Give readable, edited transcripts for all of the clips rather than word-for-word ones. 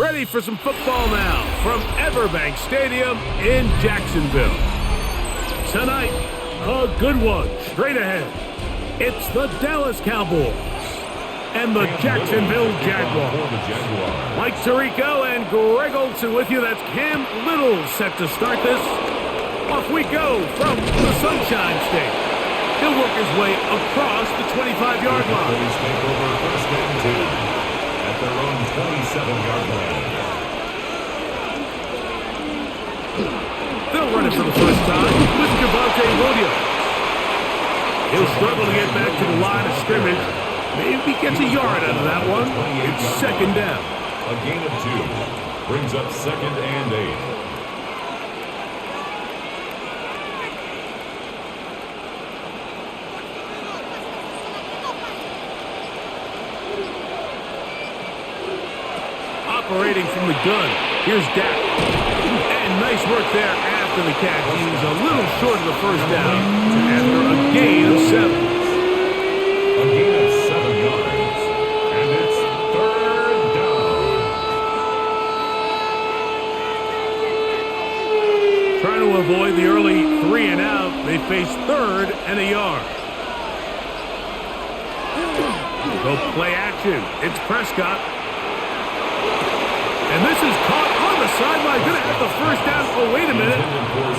Ready for some football now from Everbank Stadium in Jacksonville. Tonight, a good one straight ahead. It's the Dallas Cowboys and the Jacksonville Jaguars. Mike Tirico and Greg Olsen with you. That's Cam Little set to start this. Off we go from the Sunshine State. He'll work his way across the 25-yard line. Take over first and 10 at their own 27-yard line. They'll run it for the first time with Javonte Williams. He'll struggle to get back to the line of scrimmage. Maybe gets a yard out of that one. It's second down. A gain of 2 brings up second and 8. Operating from the gun, here's Dak. And nice work there after the catch. He was a little short of the first down after a gain of 7. A gain of 7 yards, and it's third down. Trying to avoid the early 3 and out, they face third and a yard. Go play action. It's Prescott. And this is caught on the sideline. Going to have the first down. Oh, wait a minute.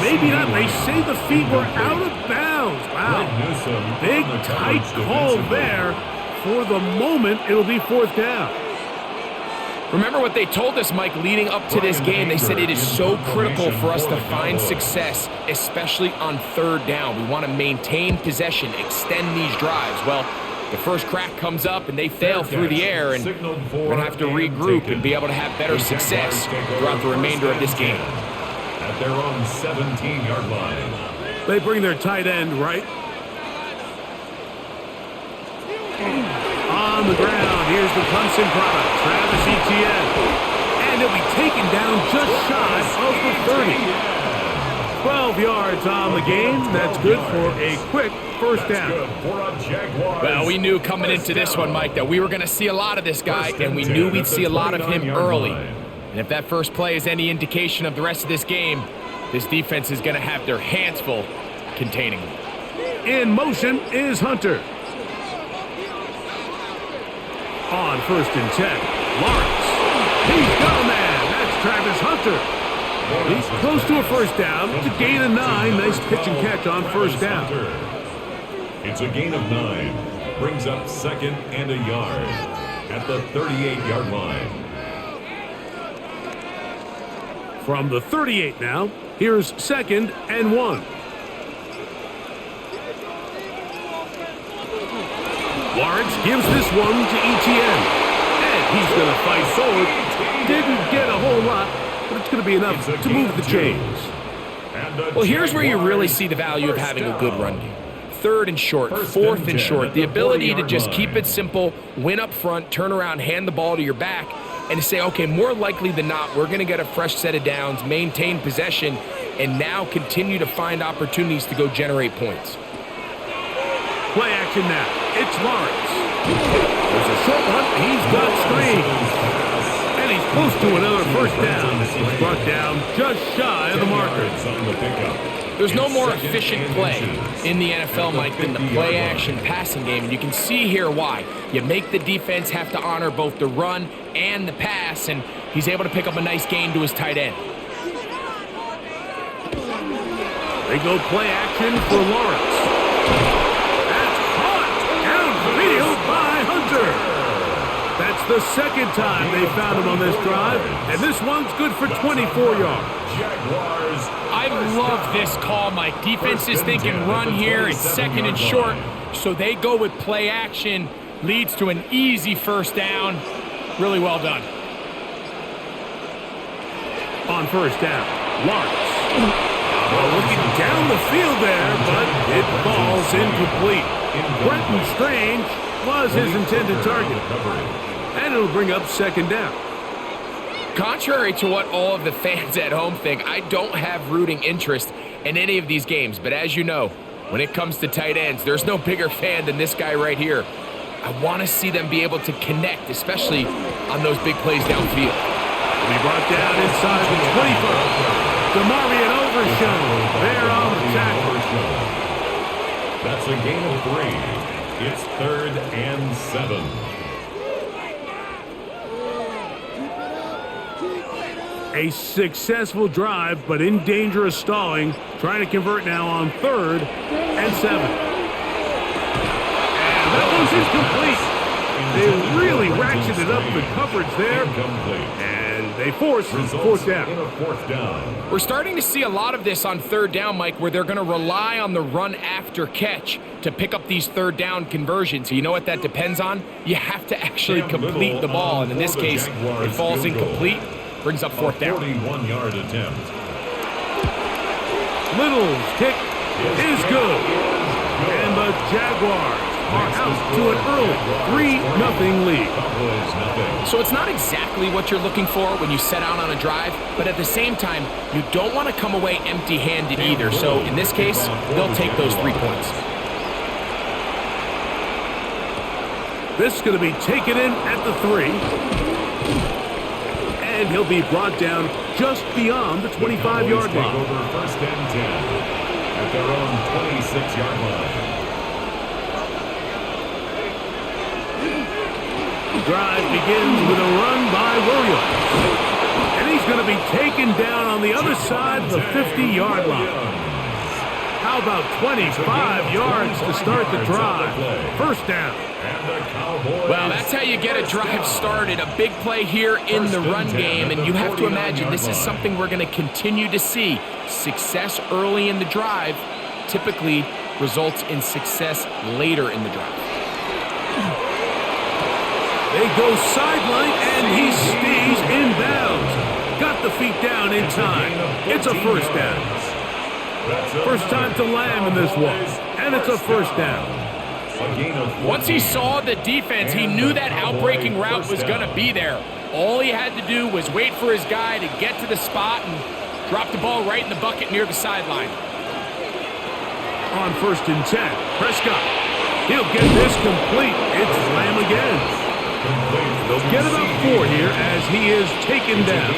Maybe not. They say the feet were out of bounds. Wow. Big, tight call there. For the moment, it'll be fourth down. Remember what they told us, Mike, leading up to this game. They said it is so critical for us to find success, especially on third down. We want to maintain possession, extend these drives. Well, the first crack comes up, and they fail through the air, and we're going to have to regroup and be able to have better success throughout the remainder of this game. At their own 17-yard line. They bring their tight end right. On the ground, here's the Clemson product, Travis Etienne. And he'll be taken down just shy of the 30. 12 yards on the game. That's good for a quick first down. Well, we knew coming into this one, Mike, that we were going to see a lot of this guy, and we knew we'd see a lot of him early. And if that first play is any indication of the rest of this game, this defense is going to have their hands full containing him. In motion is Hunter. On first and 10, Lawrence. He's got a man. That's Travis Hunter. He's close to a first down. It's a gain of 9. Nice pitch and catch on first down. It's a gain of 9. Brings up second and a yard at the 38-yard line. From the 38 now, here's second and 1. Lawrence gives this one to Etienne. And he's going to fight forward. Didn't get a whole lot, but it's going to be enough to move the chains. Well, here's where you really see the value of having a good run game. Third and short, fourth and short, the ability to just keep it simple, win up front, turn around, hand the ball to your back, and to say, okay, more likely than not, we're going to get a fresh set of downs, maintain possession, and now continue to find opportunities to go generate points. Play action now. It's Lawrence. There's a short one. He's got screens. And he's close to another first down. He's brought down just shy of the marker. There's no more efficient play in the NFL, Mike, than the play-action passing game, and you can see here why. You make the defense have to honor both the run and the pass, and he's able to pick up a nice gain to his tight end. They go play action for Lawrence. That's caught downfield by Hunter. That's the second time they found him on this drive, and this one's good for 24 yards. I love this call, Mike. Defense is thinking run here. It's second and short, so they go with play action. Leads to an easy first down. Really well done. On first down, Lawrence. Looking down the field there, but it falls incomplete. Brenton Strange was his intended target. And it'll bring up second down. Contrary to what all of the fans at home think, I don't have rooting interest in any of these games. But as you know, when it comes to tight ends, there's no bigger fan than this guy right here. I want to see them be able to connect, especially on those big plays downfield. Be brought down inside the 25. DeMarvion overshown there on the tackle. That's a gain of 3. It's 3rd and 7. A successful drive, but in danger of stalling. Trying to convert now on 3rd and 7. And that one's incomplete. They really ratcheted up the coverage there. And they force 4th down. We're starting to see a lot of this on 3rd down, Mike, where they're going to rely on the run after catch to pick up these 3rd down conversions. You know what that depends on? You have to actually complete the ball. And in this case, it falls incomplete. Brings up 4th down. 41-yard attempt. Little's kick is good. And the Jaguars are out to an early 3-0 lead. So it's not exactly what you're looking for when you set out on a drive, but at the same time, you don't want to come away empty-handed either. So in this case, they'll take those 3 points. This is going to be taken in at the 3. And he'll be brought down just beyond the 25-yard line. Over 1st and 10 at their own 26-yard line. The drive begins with a run by Williams. And he's going to be taken down on the other side of the 50-yard line. How about 25 yards to start the drive? 1st down. Well, that's how you get a drive started. A big play here in the run game, and you have to imagine this is something we're going to continue to see. Success early in the drive typically results in success later in the drive. They go sideline, and he stays in bounds. Got the feet down in time. It's a 1st down. First time to land in this one, and it's a 1st down. Once he saw the defense, he knew that outbreaking route was going to be there. All he had to do was wait for his guy to get to the spot and drop the ball right in the bucket near the sideline. On 1st and 10, Prescott. He'll get this complete. It's Lamb again. They'll get about 4 here as he is taken down.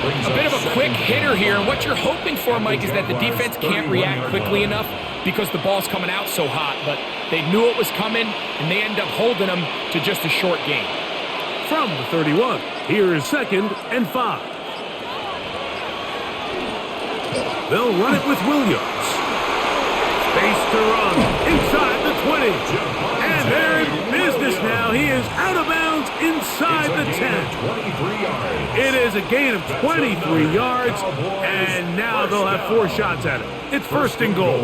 A bit of a quick hitter here, and what you're hoping for, Mike, is that the defense can't react quickly enough because the ball's coming out so hot, but they knew it was coming, and they end up holding them to just a short gain. From the 31, here is 2nd and 5. They'll run it with Williams. Space to run inside the 20. And they're in business now. He is out of bounds inside the 10. It is a gain of 23 yards, and now they'll have 4 shots at it. It's 1st and goal.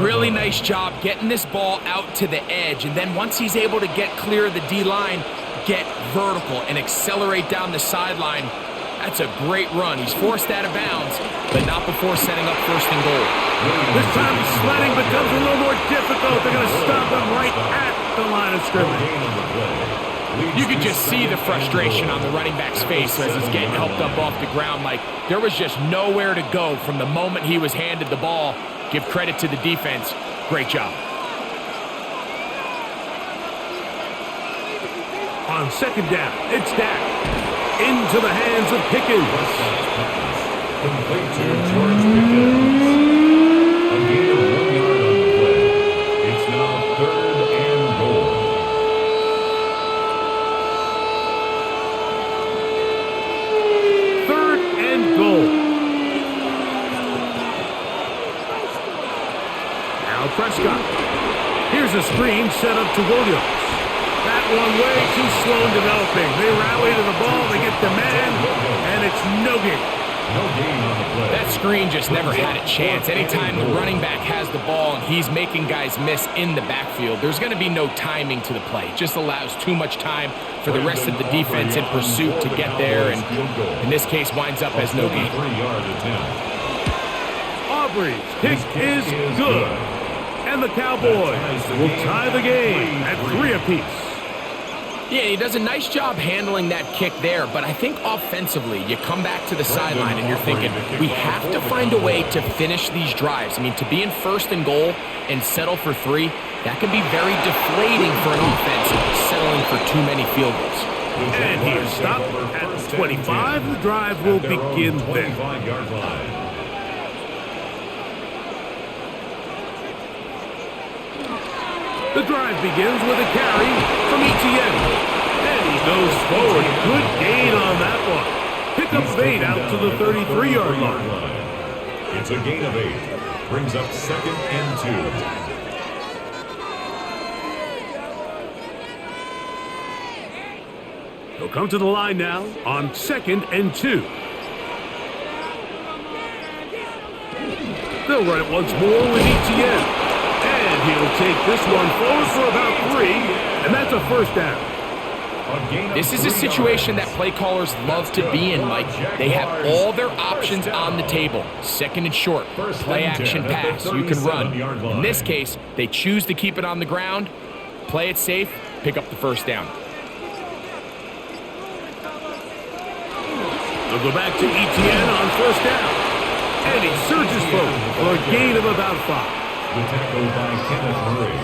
Really nice job getting this ball out to the edge, and then once he's able to get clear of the D-line, get vertical and accelerate down the sideline. That's a great run. He's forced out of bounds, but not before setting up 1st and goal. This time the sledding becomes a little more difficult. They're going to stop him right at the line of scrimmage. You could just see the frustration on the running back's face as he's getting helped up off the ground. Like, there was just nowhere to go from the moment he was handed the ball. Give credit to the defense. Great job. On 2nd down, it's Dak. Into the hands of Pickens. Complete to George Pickens. A gain of 1 yard on the play. It's now 3rd and goal. 3rd and goal. Now Prescott. Here's a screen set up to Williams. That one way too slow in developing. They rally to the ball, they get the man, and it's no gain. No gain on the play. That screen just never had a chance. Anytime the running back has the ball and he's making guys miss in the backfield, there's going to be no timing to the play. It just allows too much time for the rest of the defense in pursuit to get there, and in this case winds up as no gain. Aubrey's kick is good. And the Cowboys will tie the game at 3 apiece. Yeah, he does a nice job handling that kick there, but I think offensively, you come back to the sideline and you're thinking, we have to find a way to finish these drives. I mean, to be in 1st and goal and settle for 3, that can be very deflating for an offense settling for too many field goals. And he's stopped at the 25. The drive will begin there. 25-yard line. The drive begins with a carry from Etienne. And he goes forward. Good gain on that one. Pick up 8 out to the 33-yard line. It's a gain of 8. Brings up 2nd and 2. He'll come to the line now on 2nd and 2. They'll run it once more with Etienne. And he'll take this one forward for about 3. And that's a first down. This is a situation that play callers love to be in, Mike. They have all their options on the table. 2nd and short, play action pass, you can run. In this case, they choose to keep it on the ground, play it safe, pick up the first down. They'll go back to Etienne on first down. And he surges forward for a gain of about 5. The tackle by Kenneth Murray.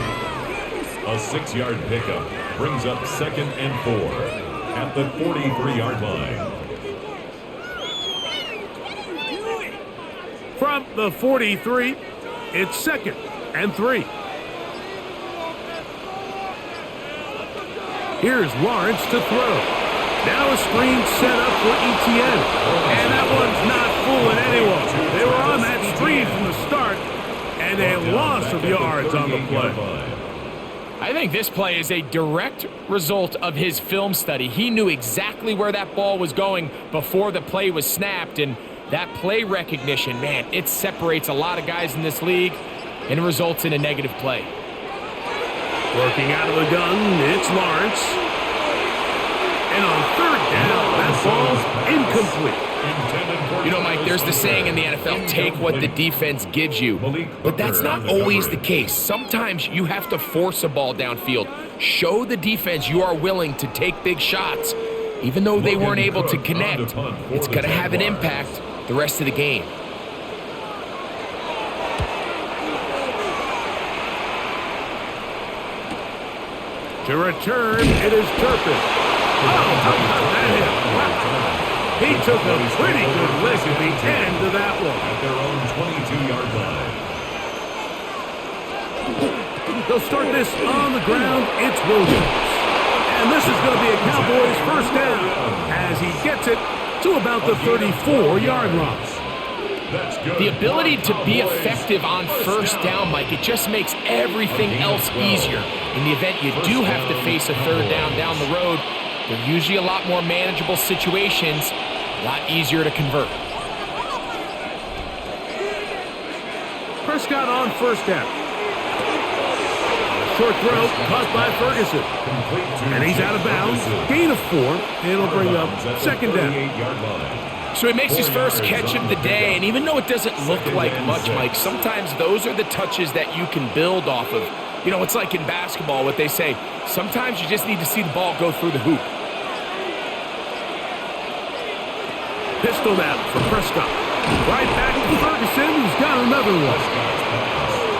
A 6-yard pickup brings up 2nd and 4 at the 43-yard line. From the 43, it's 2nd and 3. Here's Lawrence to throw. Now a screen set up for Etienne. And that one's not fooling anyone. They were on that screen from the start, and a loss of yards on the play. I think this play is a direct result of his film study. He knew exactly where that ball was going before the play was snapped, and that play recognition, man, it separates a lot of guys in this league and it results in a negative play. Working out of the gun, it's Lawrence. And on 3rd down, that ball's incomplete. You know, Mike, there's the saying in the NFL, take what the defense gives you. But that's not always the case. Sometimes you have to force a ball downfield. Show the defense you are willing to take big shots. Even though they weren't able to connect, it's going to have an impact the rest of the game. To return, it is Turpin. Oh, how about that hit? Wow. He took a pretty good lick at the end of that one. At their own 22-yard line. They'll start this on the ground. It's Williams. And this is going to be a Cowboys first down as he gets it to about the 34-yard line. The ability to be effective on first down, Mike, it just makes everything else easier. In the event you do have to face a 3rd down the road, they're usually a lot more manageable situations, a lot easier to convert. Prescott on first down. Short throw, caught by Ferguson. And he's out of bounds. Gain of 4. It'll bring up 2nd down. So he makes his first catch of the day, and even though it doesn't look like much, Mike, sometimes those are the touches that you can build off of. You know, it's like in basketball, what they say, sometimes you just need to see the ball go through the hoop. Pistol now for Prescott. Right back to Ferguson, who's got another one.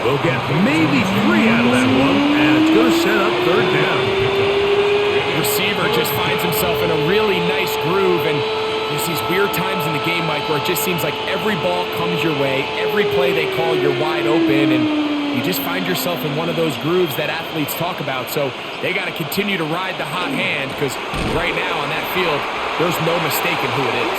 We'll get maybe 3 out of that one, and it's going to set up 3rd down. Receiver just finds himself in a really nice groove, and there's these weird times in the game, Mike, where it just seems like every ball comes your way, every play they call, you're wide open, and you just find yourself in one of those grooves that athletes talk about. So they got to continue to ride the hot hand, because right now on that field, there's no mistaking who it is.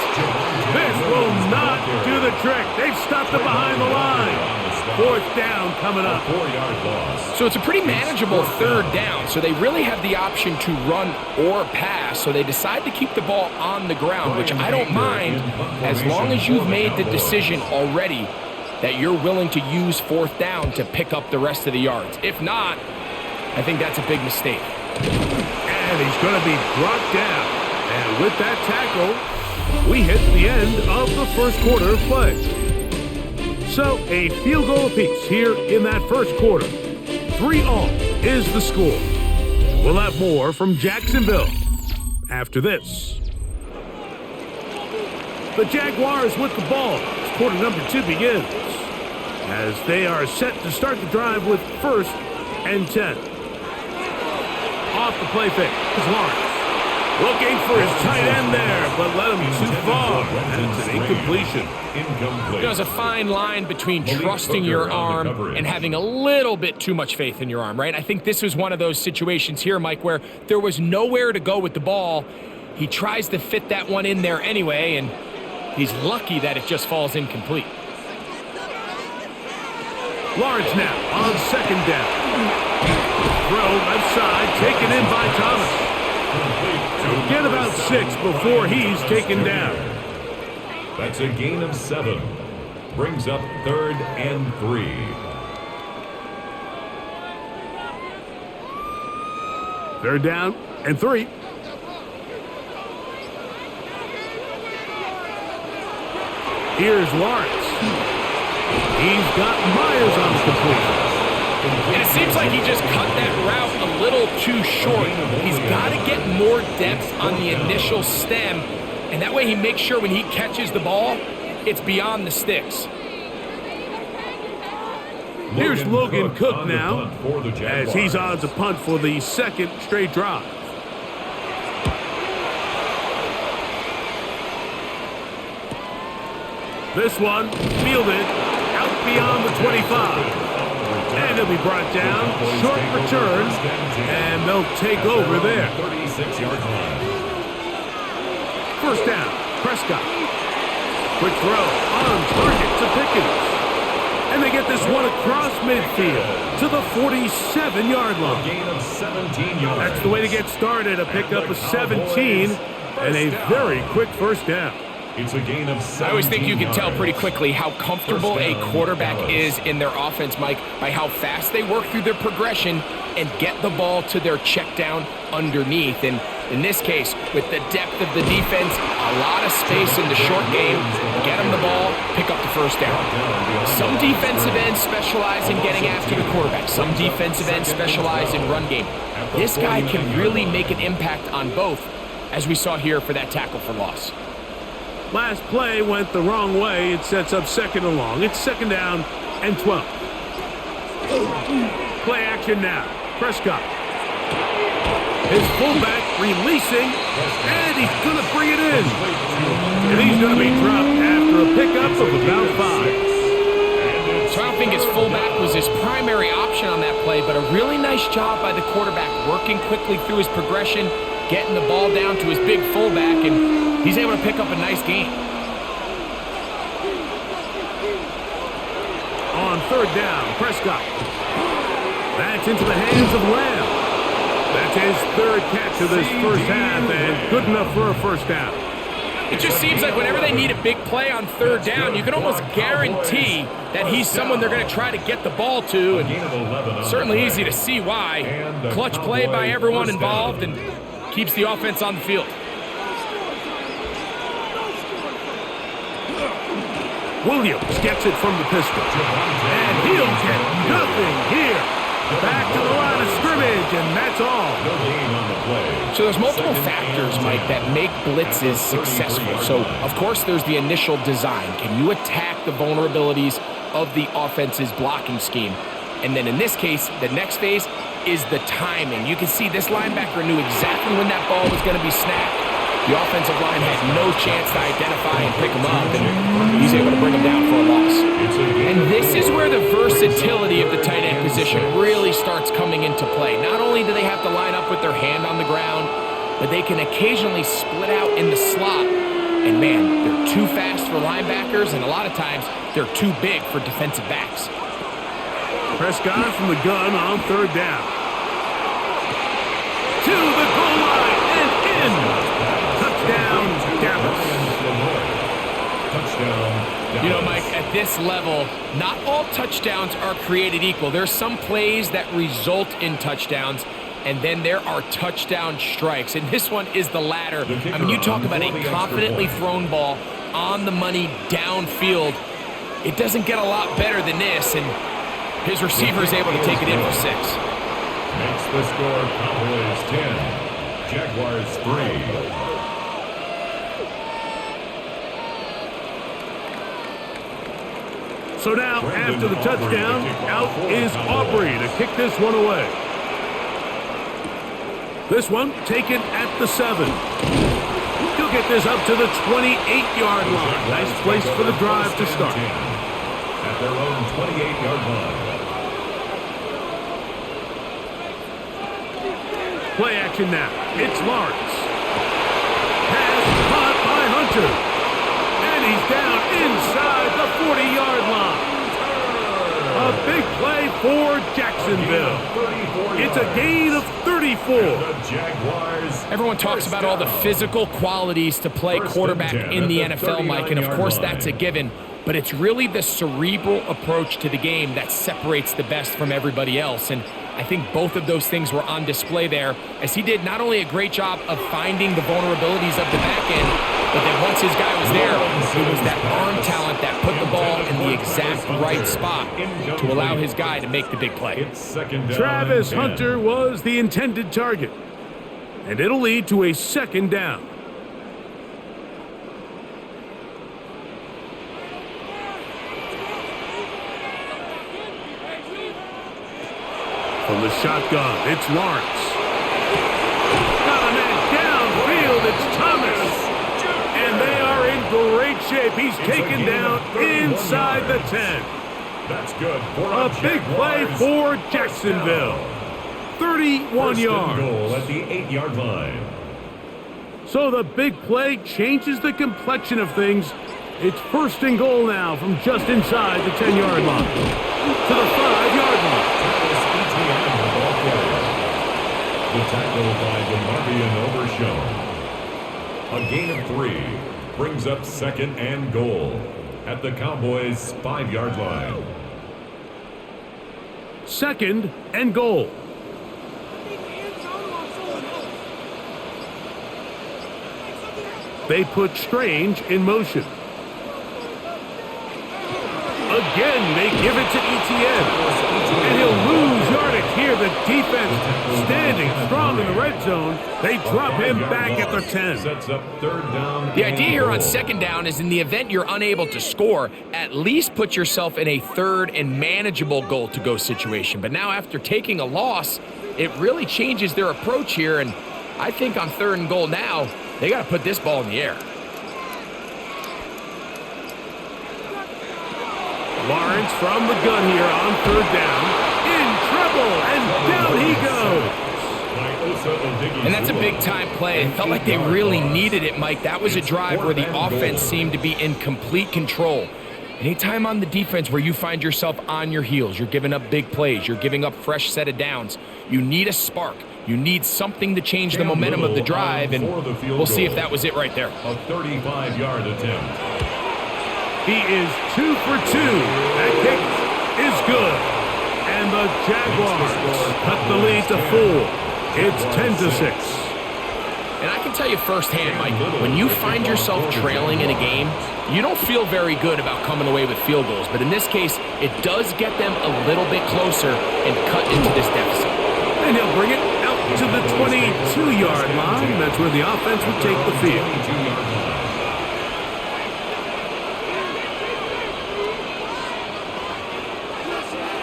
This will not do the trick. They've stopped it behind the line. 4th down coming up. 4-yard loss. So it's a pretty manageable 3rd down. So they really have the option to run or pass. So they decide to keep the ball on the ground, which I don't mind as long as you've made the decision already that you're willing to use 4th down to pick up the rest of the yards. If not, I think that's a big mistake. And he's going to be brought down. And with that tackle, we hit the end of the first quarter of play. So a field goal apiece here in that first quarter. 3-all is the score. We'll have more from Jacksonville after this. The Jaguars with the ball as quarter number 2 begins, as they are set to start the drive with 1st and 10. Off the play fake is Lawrence. Looking for his tight end there, but led him too far. And it's an incompletion. There's a fine line between trusting your arm and having a little bit too much faith in your arm, right? I think this was one of those situations here, Mike, where there was nowhere to go with the ball. He tries to fit that one in there anyway, and he's lucky that it just falls incomplete. Lawrence now on second down. Throw left side, taken in by Thomas. So get about 6 before he's taken down. That's a gain of 7. Brings up 3rd and 3. Third down and 3. Here's Lawrence. He's got Myers on the completion. And it seems like he just cut that route a little too short. He's got to get more depth on the initial stem, and that way he makes sure when he catches the ball, it's beyond the sticks. Here's Logan Cook now, as he's on to punt for the second straight drive. This one fielded out beyond the 25. And he'll be brought down, short return, and they'll take over there. 36-yard line. First down, Prescott. Quick throw, on target to Pickens. And they get this one across midfield to the 47-yard line. Gain of 17 yards. That's the way to get started, a pickup of 17 and a very quick first down. It's a gain of 17 I always think you can tell yards. pretty quickly how comfortable a quarterback is in their offense, Mike, by how fast they work through their progression and get the ball to their check down underneath. And in this case, with the depth of the defense, a lot of space in the short game, get them the ball, pick up the first down. Some defensive ends specialize in getting after the quarterback. Some defensive ends specialize in run game. This guy can really make an impact on both, as we saw here for that tackle for loss. Last play went the wrong way. It sets up second and long. It's second down and 12. Play action now. Prescott. His fullback releasing, and he's going to bring it in. And he's going to be dropped after a pickup of about 5. So I don't think his fullback was his primary option on that play, but a really nice job by the quarterback working quickly through his progression, getting the ball down to his big fullback, and he's able to pick up a nice gain. On third down, Prescott. That's into the hands of Lamb. That's his third catch of this first half, and good enough for a first down. It just seems like whenever they need a big play on third down, you can almost guarantee that he's someone they're going to try to get the ball to, and certainly easy to see why. Clutch play by everyone involved and keeps the offense on the field. Williams gets it from the pistol, and he'll get nothing here. Back to the line of scrimmage, and that's all. So there's multiple factors, Mike, that make blitzes successful. So, of course, there's the initial design. Can you attack the vulnerabilities of the offense's blocking scheme? And then in this case, the next phase is the timing. You can see this linebacker knew exactly when that ball was going to be snapped. The offensive line had no chance to identify and pick him up, and he's able to bring him down for a loss. And this is where the versatility of the tight end position really starts coming into play. Not only do they have to line up with their hand on the ground, but they can occasionally split out in the slot. And man, they're too fast for linebackers, and a lot of times they're too big for defensive backs. Prescott from the gun on third down. To the goal line and in. Touchdown, Dallas. You know, Mike, at this level, not all touchdowns are created equal. There's some plays that result in touchdowns, and then there are touchdown strikes. And this one is the latter. I mean, you talk about a confidently thrown ball on the money downfield. It doesn't get a lot better than this, and his receiver is able to take it in for 6. Makes the score Cowboys 10, Jaguars 3. So now, after the touchdown, out is Aubrey to kick this one away. This one taken at the 7. He'll get this up to the 28-yard line. Nice place for the drive to start. At their own 28-yard line. Play action now. It's Lawrence. Pass caught by Hunter. And he's down inside the 40-yard line. A big play for Jacksonville. It's a gain of 34. Everyone talks about all the physical qualities to play quarterback in the NFL, Mike, and of course that's a given. But it's really the cerebral approach to the game that separates the best from everybody else. And I think both of those things were on display there, as he did not only a great job of finding the vulnerabilities of the back end, but then once his guy was there, it was that arm talent that put the ball in the exact right spot to allow his guy to make the big play. Travis Hunter was the intended target, and it'll lead to a 2nd down. From the shotgun, it's Lawrence. Got a man downfield, it's Thomas. And they are in great shape. He's taken down inside the 10. That's good. A big play for Jacksonville. 31 yards. Goal at the 8-yard line. So the big play changes the complexion of things. It's 1st and goal now from just inside the 10-yard line. To the 5-yard line. The tackle by DeMarvion Overshown. A gain of 3 brings up 2nd and goal at the Cowboys' 5-yard line. 2nd and goal. They put Strange in motion. Again, they give it to Etienne. And he'll lose yardage here. The defense standing strong in the red zone. They drop him back at the 10. Sets up 3rd down. The idea here on 2nd down is in the event you're unable to score, at least put yourself in a 3rd and manageable goal-to-go situation. But now after taking a loss, it really changes their approach here. And I think on 3rd and goal now, they got to put this ball in the air. Lawrence from the gun here on 3rd down. In trouble, and down he goes. And that's a big-time play. It felt like they really needed it, Mike. That was a drive where the offense seemed to be in complete control. Anytime on the defense where you find yourself on your heels, you're giving up big plays, you're giving up fresh set of downs, you need a spark. You need something to change the momentum of the drive, and we'll see if that was it right there. A 35-yard attempt. He is 2 for 2. That kick is good. And the Jaguars cut the lead to 4. It's 10-6. And I can tell you firsthand, Mike, when you find yourself trailing in a game, you don't feel very good about coming away with field goals. But in this case, it does get them a little bit closer and cut into this deficit. And he'll bring it out to the 22-yard line. That's where the offense will take the field.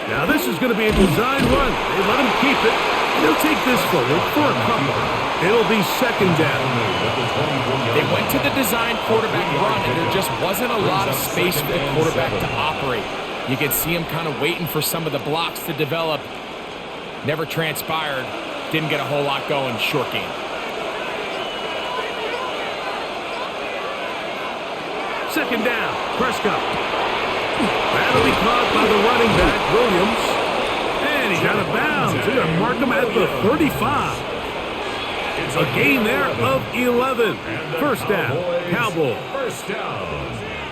Now this is going to be a design run. They let him keep it. He'll take this forward for a couple. It'll be 2nd down. They went to the design quarterback run, and there just wasn't a lot of space for the quarterback to operate. You could see him kind of waiting for some of the blocks to develop. Never transpired. Didn't get a whole lot going. Short game. Second down. Prescott. That'll be caught by the running back, Williams. And he's out of bounds. They're going to mark him at the 35. A gain there of 11. First down, Cowboys.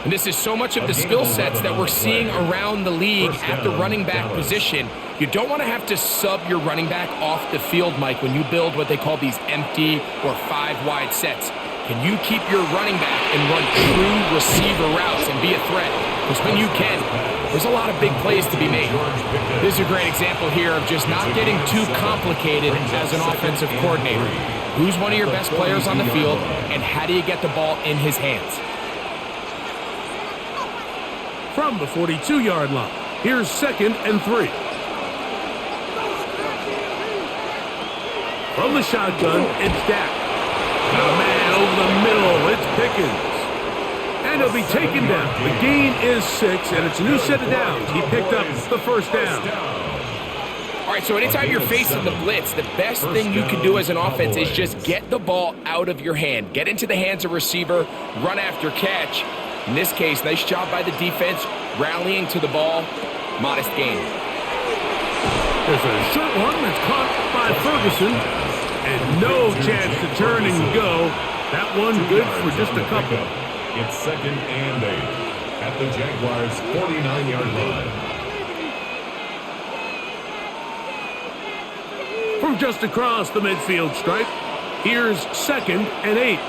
And this is so much of the skill sets that we're seeing around the league at the running back position. You don't want to have to sub your running back off the field, Mike, when you build what they call these empty or 5-wide sets. Can you keep your running back and run true receiver routes and be a threat? Because when you can, there's a lot of big plays to be made. This is a great example here of just not getting too complicated as an offensive coordinator. Who's one of your best players on the field, and how do you get the ball in his hands? From the 42-yard line, here's 2nd and 3. From the shotgun, it's Dak. Got a man over the middle. It's Pickens. And he'll be taken down. The gain is 6, and it's a new set of downs. He picked up the first down. All right, so anytime you're facing the blitz, the best thing you can do as an offense is just get the ball out of your hand. Get into the hands of receiver, run after catch. In this case, nice job by the defense, rallying to the ball. Modest gain. There's a short one that's caught by Ferguson. And no chance to turn and go. That one good for just a couple. It's 2nd and 8 at the Jaguars' 49-yard line. From just across the midfield stripe, here's 2nd and 8.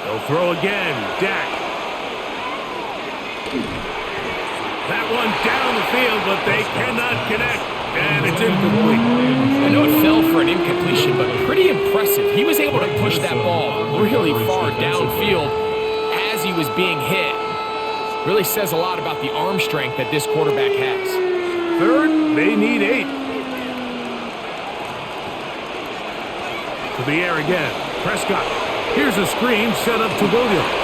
They'll throw again. Dak. That one down the field, but they cannot connect. And it's incomplete. I know it fell for an incompletion, but pretty impressive. He was able to push that ball really far downfield as he was being hit. Really says a lot about the arm strength that this quarterback has. 3rd, they need 8. To the air again. Prescott. Here's a screen set up to Williams.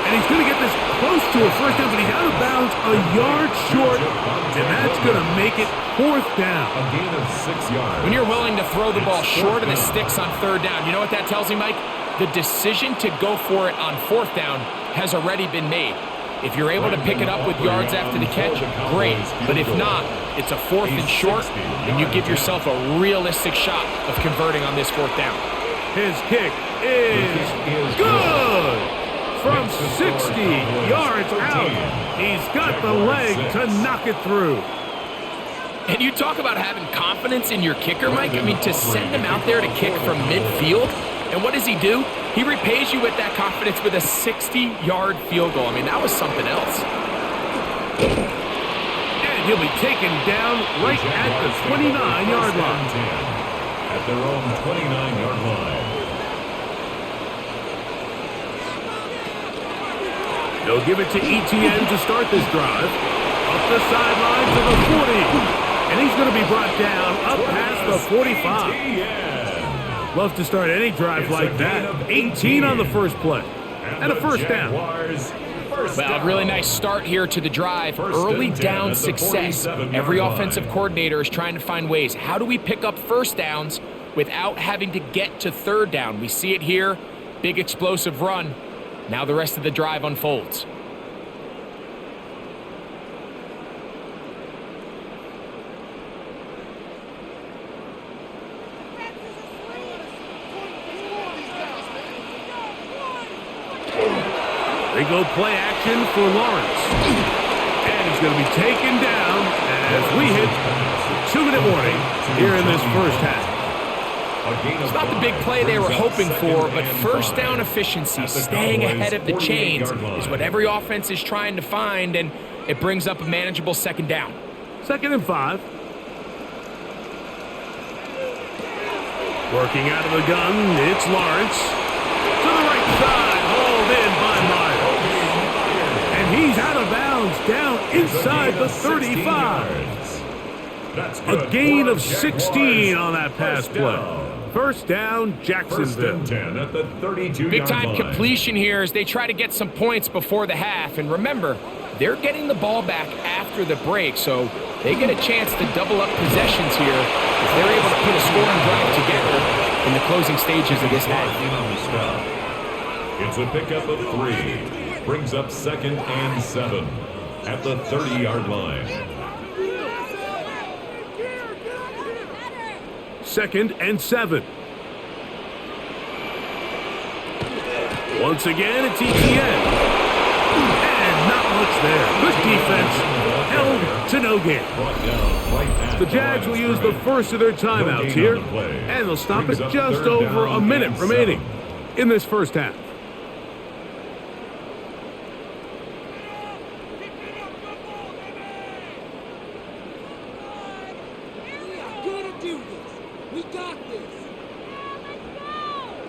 And he's going to get this close to a first down, but he's out of bounds a yard short, and that's going to make it 4th down. A gain of 6 yards. When you're willing to throw the ball short of the sticks on 3rd down, you know what that tells me, Mike? The decision to go for it on 4th down has already been made. If you're able to pick it up with yards after the catch, great. But if not, it's a 4th and short, and you give yourself a realistic shot of converting on this 4th down. His kick is good! From 60 yards out, he's got the leg to knock it through. And you talk about having confidence in your kicker, Mike. I mean, to send him out there to kick from midfield, and what does he do? He repays you with that confidence with a 60-yard field goal. I mean, that was something else. And he'll be taken down right at the 29-yard line. At their own 29-yard line. They'll give it to ETN to start this drive. Up the sideline to the 40. And he's going to be brought down up past the 45. Love to start any drive like that. 18 on the first play. And a first down. Well, really nice start here to the drive. Early down success. Every offensive coordinator is trying to find ways. How do we pick up first downs without having to get to 3rd down? We see it here. Big explosive run. Now the rest of the drive unfolds. They go play action for Lawrence. And he's going to be taken down as we hit 2-minute warning here in this first half. It's not the big play they were hoping for, but first down efficiency, staying ahead of the chains, is what every offense is trying to find, and it brings up a manageable 2nd down. 2nd and 5. Working out of the gun, it's Lawrence. To the right side, hauled in by Myers. And he's out of bounds, down inside the 35. A gain of 16 on that pass play. First down, Jacksonville. At the 32-yard Big time line. completion here as they try to get some points before the half. And remember, they're getting the ball back after the break, so they get a chance to double up possessions here if they're able to put a scoring drive together in the closing stages of this half. It's a pickup of 3. Brings up 2nd and 7 at the 30-yard line. 2nd and 7. Once again, it's ETN. And not much there. Good defense. Held to no gain. The Jags will use the first of their timeouts here. And they'll stop at just over a minute remaining in this first half.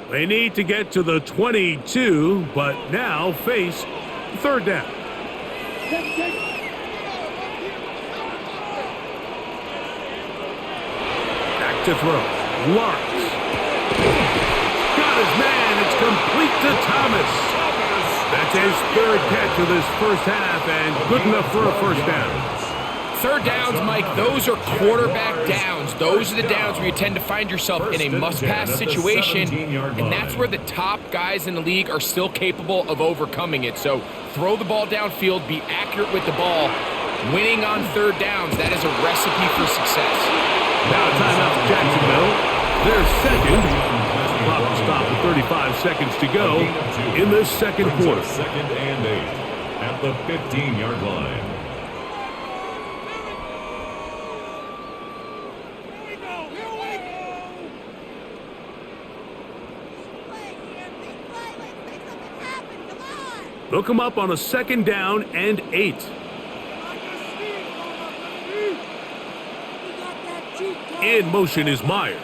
They need to get to the 22, but now face 3rd down. to throw. Lawrence. Got his man. It's complete to Thomas. That's his third catch of this first half and good enough for a first down. Third downs, Mike, those are quarterback downs. Those are the downs where you tend to find yourself in a must-pass situation, and that's where the top guys in the league are still capable of overcoming it. So throw the ball downfield, be accurate with the ball. Winning on third downs, that is a recipe for success. Now timeout for Jacksonville. Their second. Clock will stop with 35 seconds to go in this second quarter. Second and 8 at the 15-yard line. They'll come up on a second down and 8. In motion is Myers.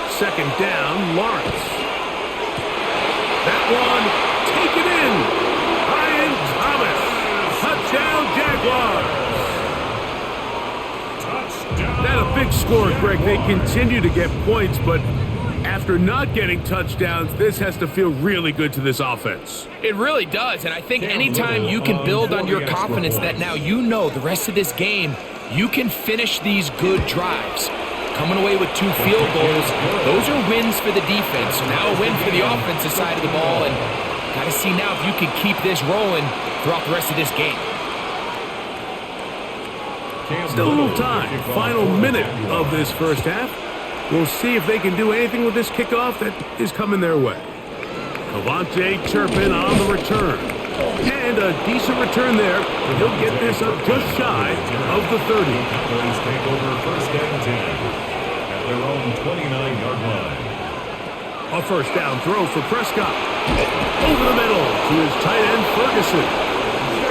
Second down, Lawrence. That one, taken in. Ryan Thomas. Touchdown, Jaguars. That a big score, Greg. They continue to get points, but after not getting touchdowns, this has to feel really good to this offense. It really does, and I think anytime you can build on your confidence that now you know the rest of this game, you can finish these good drives. Coming away with 2 field goals, those are wins for the defense. So now a win for the offensive side of the ball, and got to see now if you can keep this rolling throughout the rest of this game. Still a little time. Final minute of this first half. We'll see if they can do anything with this kickoff that is coming their way. Cavante Turpin on the return. And a decent return there. He'll get this up just shy of the 30. Cowboys take over first and 10 at their own 29-yard line. A first down throw for Prescott. Over the middle to his tight end Ferguson.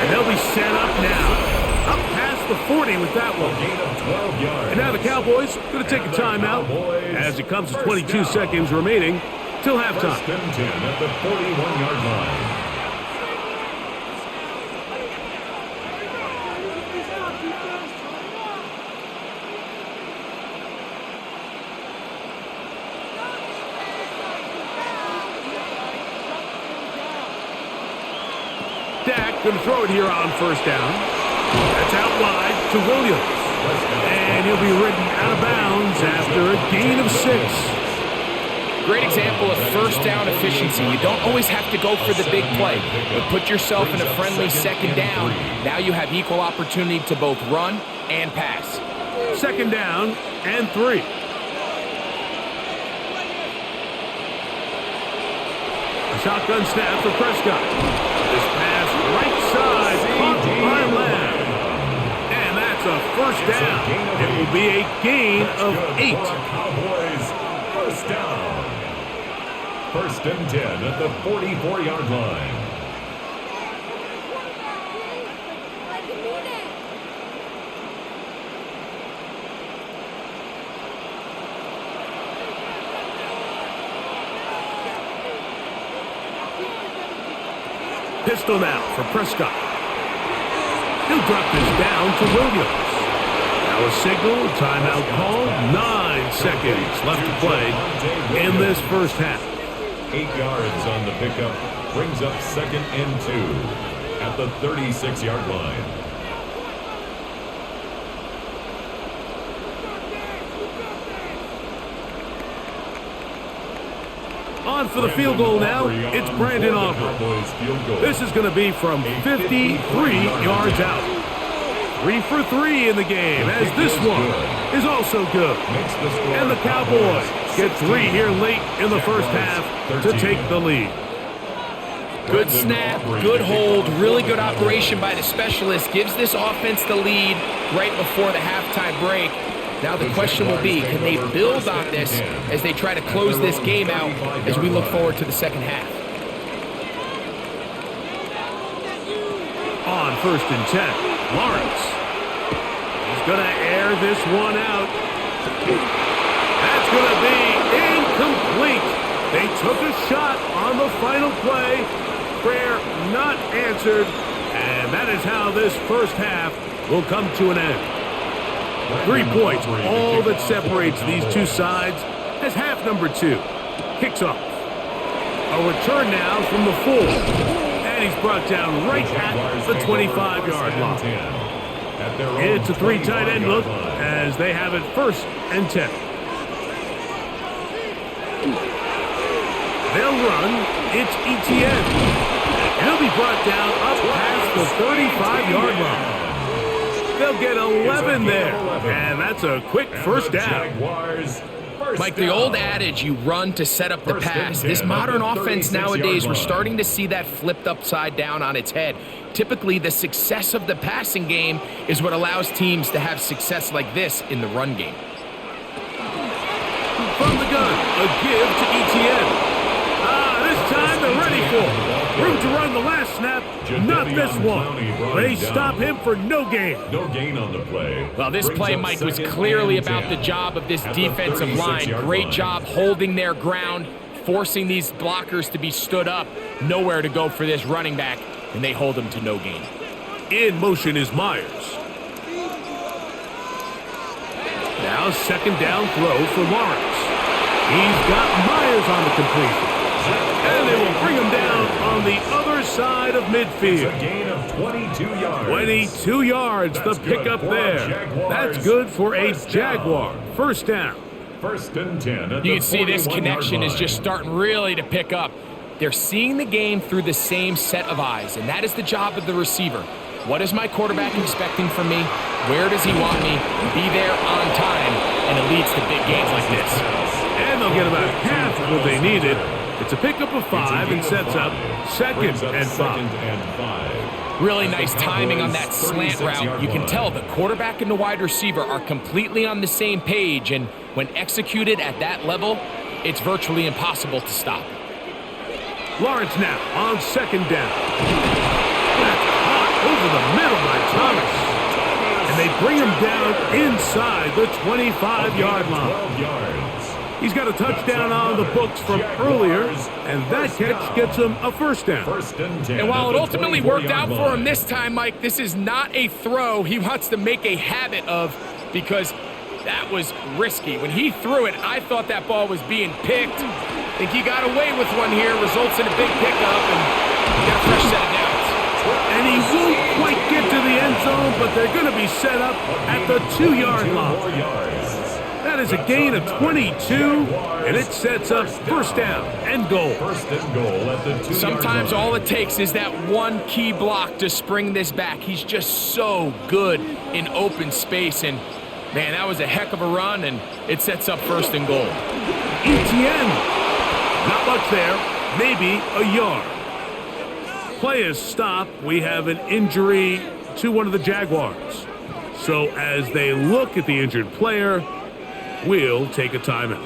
And they'll be set up now. Up past the 40 with that one. Gain of 12 yards. And now the Cowboys going to take a timeout as it comes to 22 seconds remaining till halftime. First and 10 at the 41-yard line. Dak going to throw it here on first down. That's out wide to Williams. And he'll be ridden out of bounds after a gain of 6. Great example of first down efficiency. You don't always have to go for the big play, but put yourself in a friendly second down. Now you have equal opportunity to both run and pass. Second down and 3. A shotgun snap for Prescott. This pass right side, caught by Lamb. And that's a first down. It will be a gain of 8. Cowboys first down. First and 10 at the 44-yard line. Pistol now for Prescott. He'll drop this down to Williams. Now a signal, timeout call. 9 seconds left to play in this first half. 8 yards on the pickup. Brings up second and 2 at the 36-yard line. On for the field goal now, it's Brandon Aubrey. This is going to be from 53 yards out. 3 for 3 in the game, as this one is also good. And the Cowboys get 3 here late in the first half to take the lead. Good snap, good hold, really good operation by the specialist. Gives this offense the lead right before the halftime break. Now the question will be, can they build on this as they try to close this game out as we look forward to the second half? On first and 10, Lawrence. He's going to air this one out. That's going to be incomplete. They took a shot on the final play. Prayer not answered. And that is how this first half will come to an end. 3 points, all that separates these two sides as half number 2 kicks off. A return now from the 4. And he's brought down right at the 25-yard line. It's a 3 tight end look as they have it 1st and 10. They'll run. It's Etienne. He'll be brought down up past the 35-yard line. They'll get 11 there. And that's a quick 1st down. Mike, the old adage, you run to set up the pass. This modern offense nowadays, we're starting to see that flipped upside down on its head. Typically, the success of the passing game is what allows teams to have success like this in the run game. From the gun, a give to Etienne. This time they're ready for it. Room to run the last snap, not this one. They stop him for no gain. No gain on the play. Well, this play, Mike, was clearly about the job of this defensive line. Great job holding their ground, forcing these blockers to be stood up. Nowhere to go for this running back, and they hold him to no gain. In motion is Myers. Now 2nd down throw for Lawrence. He's got Myers on the completion. And they will bring him down on the other side of midfield. A gain of 22 yards. 22 yards, the pickup there. That's good for a Jaguar. 1st down. 1st and 10. You can see this connection is just starting really to pick up. They're seeing the game through the same set of eyes, and that is the job of the receiver. What is my quarterback expecting from me? Where does he want me? Be there on time, and it leads to big gains like this. And they'll get about half of what they needed. It's a pickup of 5 and sets up 2nd and 5. Really nice timing on that slant route. You can tell the quarterback and the wide receiver are completely on the same page, and when executed at that level, it's virtually impossible to stop. Lawrence now on 2nd down. That's caught over the middle by Thomas. And they bring him down inside the 25-yard line. He's got a touchdown on the books from earlier, and that catch gets him a 1st down. And while it ultimately worked out for him this time, Mike, this is not a throw he wants to make a habit of, because that was risky. When he threw it, I thought that ball was being picked. I think he got away with one here, results in a big pickup, and get a fresh set of downs. And he won't quite get to the end zone, but they're going to be set up at the 2-yard line. That is a gain of 22, and it sets up 1st down and goal. 1st and goal at the 2-yard line. Sometimes all it takes is that one key block to spring this back. He's just so good in open space, and man, that was a heck of a run, and it sets up 1st and goal. Etienne, not much there, maybe a yard. Play is stopped. We have an injury to one of the Jaguars. So as they look at the injured player, we'll take a timeout.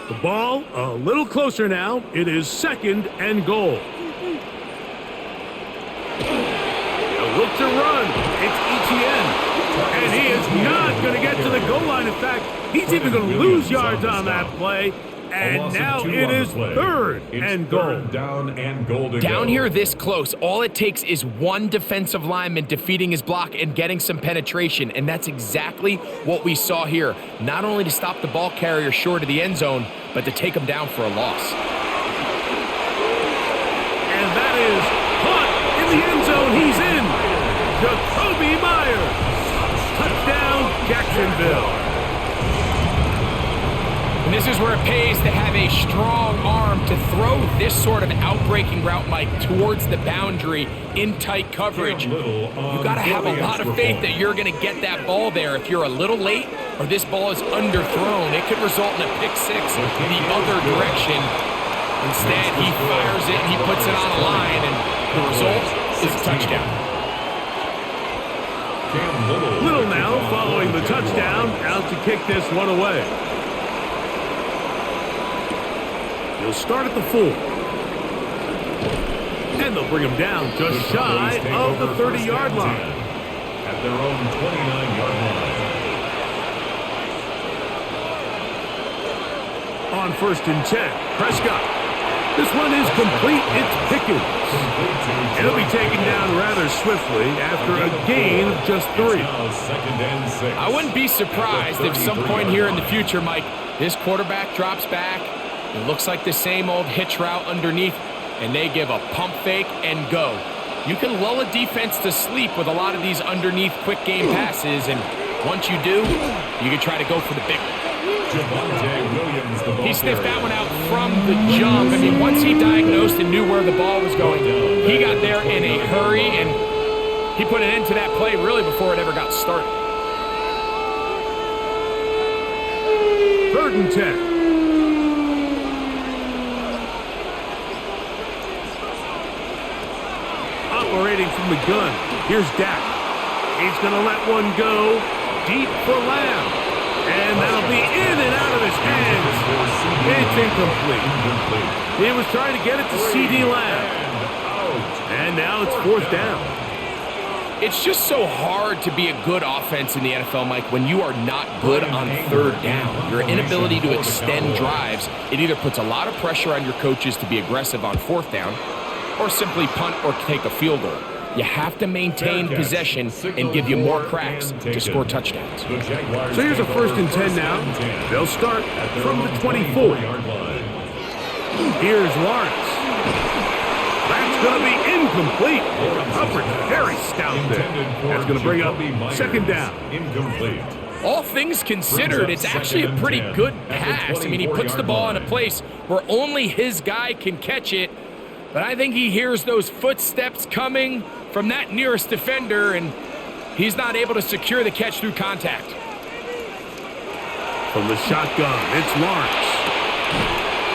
The ball a little closer now. It is 2nd and goal. A look to run. It's Etienne. And he is not going to get to the goal line. In fact, he's even going to lose yards on that play. And now it is 3rd and goal. Down here this close, all it takes is one defensive lineman defeating his block and getting some penetration, and that's exactly what we saw here. Not only to stop the ball carrier short of the end zone, but to take him down for a loss. And that is caught in the end zone. He's in. Jacoby Myers. Touchdown, Jacksonville. And this is where it pays to have a strong arm to throw this sort of outbreaking route, Mike, towards the boundary in tight coverage. You've got to have a lot of faith that you're going to get that ball there. If you're a little late or this ball is underthrown, it could result in a pick 6 the other direction. Instead, he fires it and he puts it on a line, and the result is a touchdown. Little now following the touchdown, out to kick this one away. He'll start at the 4. And they'll bring him down just shy of the 30-yard line. At their own 29-yard line. On 1st and 10, Prescott. This one is complete. It's Pickens. He'll be taken down rather swiftly after a gain of just 3. I wouldn't be surprised if some point here in the future, Mike, this quarterback drops back. It looks like the same old hitch route underneath, and they give a pump fake and go. You can lull a defense to sleep with a lot of these underneath quick game passes, and once you do, you can try to go for the big one. He sniffed that one out from the jump. I mean, once he diagnosed and knew where the ball was going, he got there in a hurry, and he put an end to that play really before it ever got started. 3rd and 10. Operating from the gun. Here's Dak. He's going to let one go deep for Lamb. And that'll be in and out of his hands. It's incomplete. He was trying to get it to C.D. Lamb. And now it's 4th down. It's just so hard to be a good offense in the NFL, Mike, when you are not good on 3rd down. Your inability to extend drives, it either puts a lot of pressure on your coaches to be aggressive on 4th down or simply punt or take a field goal. You have to maintain possession and give you more cracks to score touchdowns. So here's a 1st and 10 now. They'll start from the 24. Here's Lawrence. That's going to be incomplete. Coverage very stout there. That's going to bring up 2nd down. Incomplete. All things considered, it's actually a pretty good pass. I mean, he puts the ball in a place where only his guy can catch it. But I think he hears those footsteps coming from that nearest defender, and he's not able to secure the catch through contact. From the shotgun, it's Lawrence.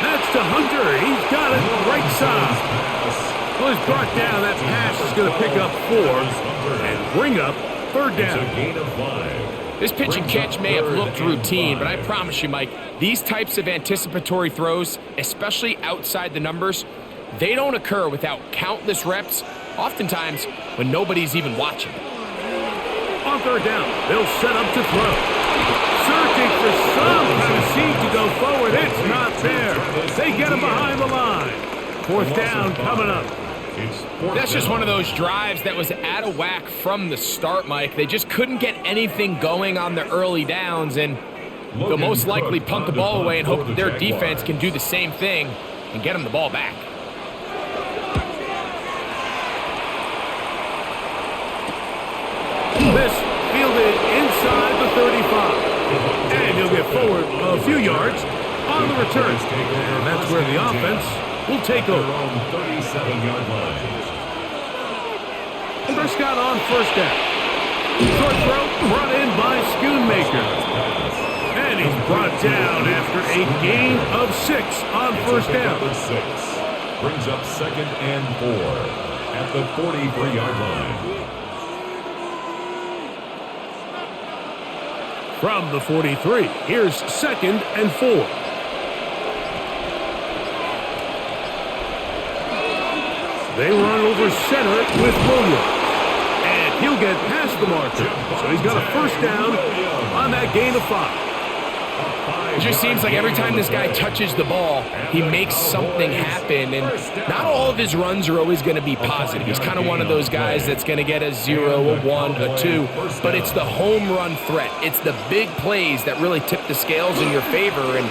That's to Hunter. He's got it right side. Well, he's brought down. That pass is going to pick up 4 and bring up 3rd down. This pitch and catch may have looked routine, but I promise you, Mike, these types of anticipatory throws, especially outside the numbers, they don't occur without countless reps, oftentimes when nobody's even watching. On 3rd down, they'll set up to throw. Searching for some kind of seed to go forward. It's not there. They get him behind the line. 4th down coming up. That's just one of those drives that was out of whack from the start, Mike. They just couldn't get anything going on the early downs, and they'll most likely punt the ball away and hope that their defense can do the same thing and get them the ball back. This fielded inside the 35. And he'll get forward a few yards on the return. And that's where the offense will take over. 37-yard line. Prescott on 1st down. Short throw brought in by Schoonmaker. And he's brought down after a gain of 6 on 1st down. Number 6 brings up 2nd and 4 at the 43-yard line. From the 43, here's 2nd and 4. They run over center with Williams. And he'll get past the marker. So he's got a 1st down on that gain of 5. It just seems like every time this guy touches the ball, he makes something happen, and not all of his runs are always going to be positive. He's kind of one of those guys that's going to get a 0, a 1, a 2, but it's the home run threat. It's the big plays that really tip the scales in your favor, and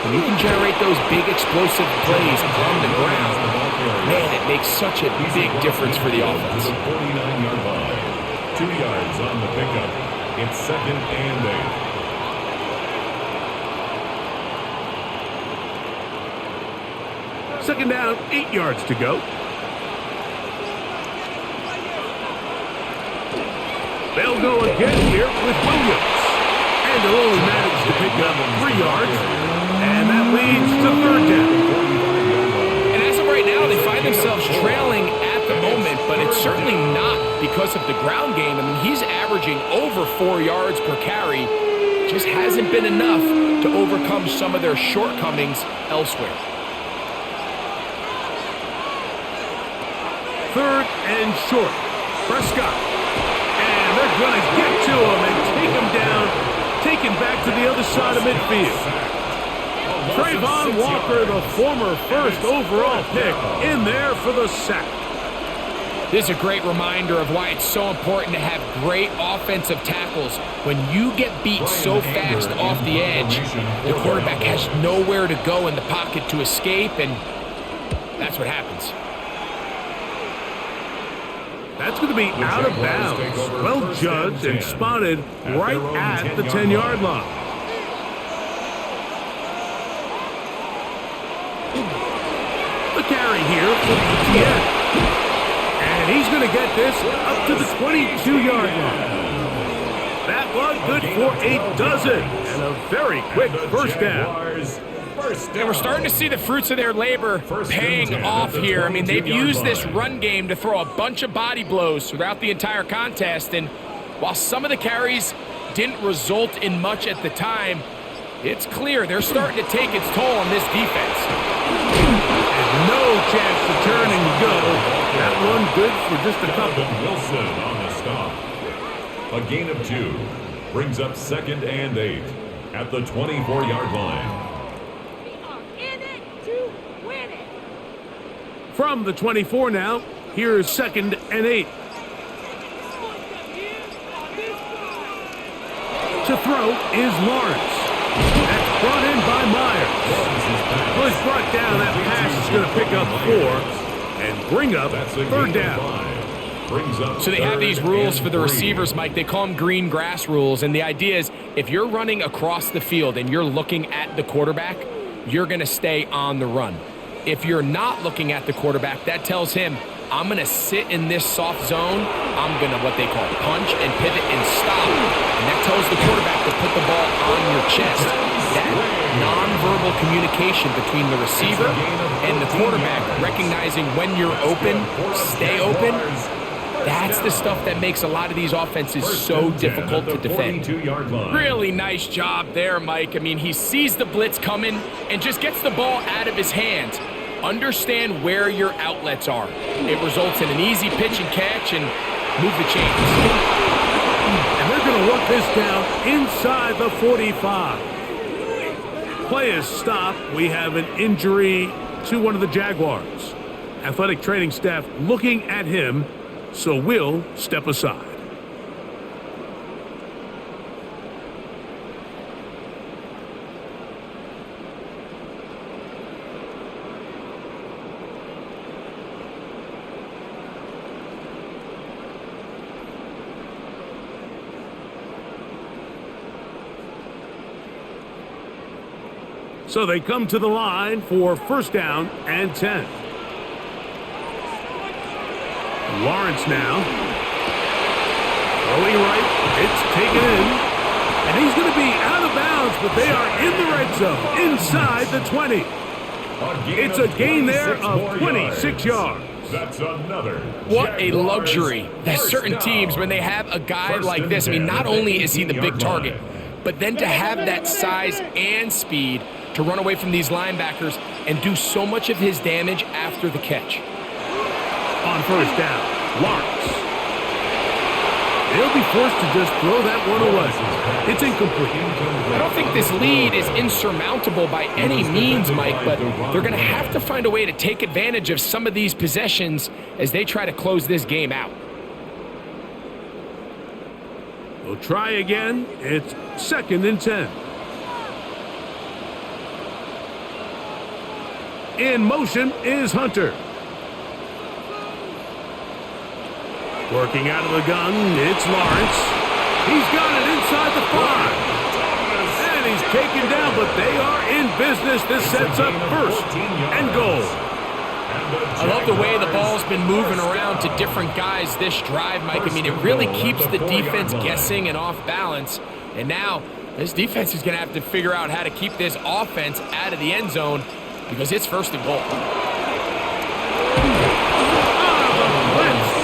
when you can generate those big explosive plays on the ground, man, it makes such a big difference for the offense. 49-yard line. 2 yards on the pickup. It's 2nd and 8. Second down, 8 yards to go. They'll go again here with Williams. And they'll only manage to pick up 3 yards. And that leads to 3rd down. And as of right now, they find themselves trailing at the moment, but it's certainly not because of the ground game. I mean, he's averaging over 4 yards per carry. Just hasn't been enough to overcome some of their shortcomings elsewhere. 3rd and short. Prescott. And they're going to get to him and take him down, taken back to the other side of midfield. Trayvon Walker, the former first overall pick, in there for the sack. This is a great reminder of why it's so important to have great offensive tackles. When you get beat so fast off the edge, the quarterback has nowhere to go in the pocket to escape, and that's what happens. That's going to be out of bounds. Well judged and spotted right at the 10-yard line. The carry here for ETN. And he's going to get this up to the 22-yard line. That one good for a dozen. And a very quick first down. And we're starting to see the fruits of their labor paying off here. I mean, they've used this run game to throw a bunch of body blows throughout the entire contest. And while some of the carries didn't result in much at the time, it's clear they're starting to take its toll on this defense. And no chance to turn and go. That one good for just a couple. Wilson on the stop. A gain of 2 brings up 2nd and 8 at the 24-yard line. From the 24 now, here's 2nd and 8. To throw is Lawrence. That's brought in by Myers. Well, he's brought down. That pass is going to pick up 4 and bring up 3rd down. So they have these rules for the receivers, Mike. They call them green grass rules. And the idea is if you're running across the field and you're looking at the quarterback, you're going to stay on the run. If you're not looking at the quarterback, that tells him, I'm going to sit in this soft zone. I'm going to what they call punch and pivot and stop. And that tells the quarterback to put the ball on your chest. That nonverbal communication between the receiver and the quarterback, recognizing when you're open, stay open, that's the stuff that makes a lot of these offenses so difficult to defend. Really nice job there, Mike. I mean, he sees the blitz coming and just gets the ball out of his hands. Understand where your outlets are. It results in an easy pitch and catch and move the chains. And they're going to work this down inside the 45. Play is stopped. We have an injury to one of the Jaguars. Athletic training staff looking at him, so we'll step aside. So they come to the line for 1st down and 10. Lawrence now. Throwing right. It's taken in. And he's going to be out of bounds, but they are in the red zone inside the 20. It's a gain there of 26 yards. That's another. What a luxury. There's certain teams when they have a guy like this. I mean, not only is he the big target, but then to have that size and speed to run away from these linebackers and do so much of his damage after the catch. On 1st down, Lawrence. They'll be forced to just throw that one away. It's incomplete. I don't think this lead is insurmountable by any means, Mike, but they're going to have to find a way to take advantage of some of these possessions as they try to close this game out. We'll try again. It's 2nd and 10. In motion is Hunter. Working out of the gun, it's Lawrence. He's got it inside the 5. And he's taken down, but they are in business. This sets up 1st and goal. I love the way the ball's been moving around to different guys this drive, Mike. I mean, it really keeps the defense guessing and off balance. And now this defense is going to have to figure out how to keep this offense out of the end zone because it's 1st and goal.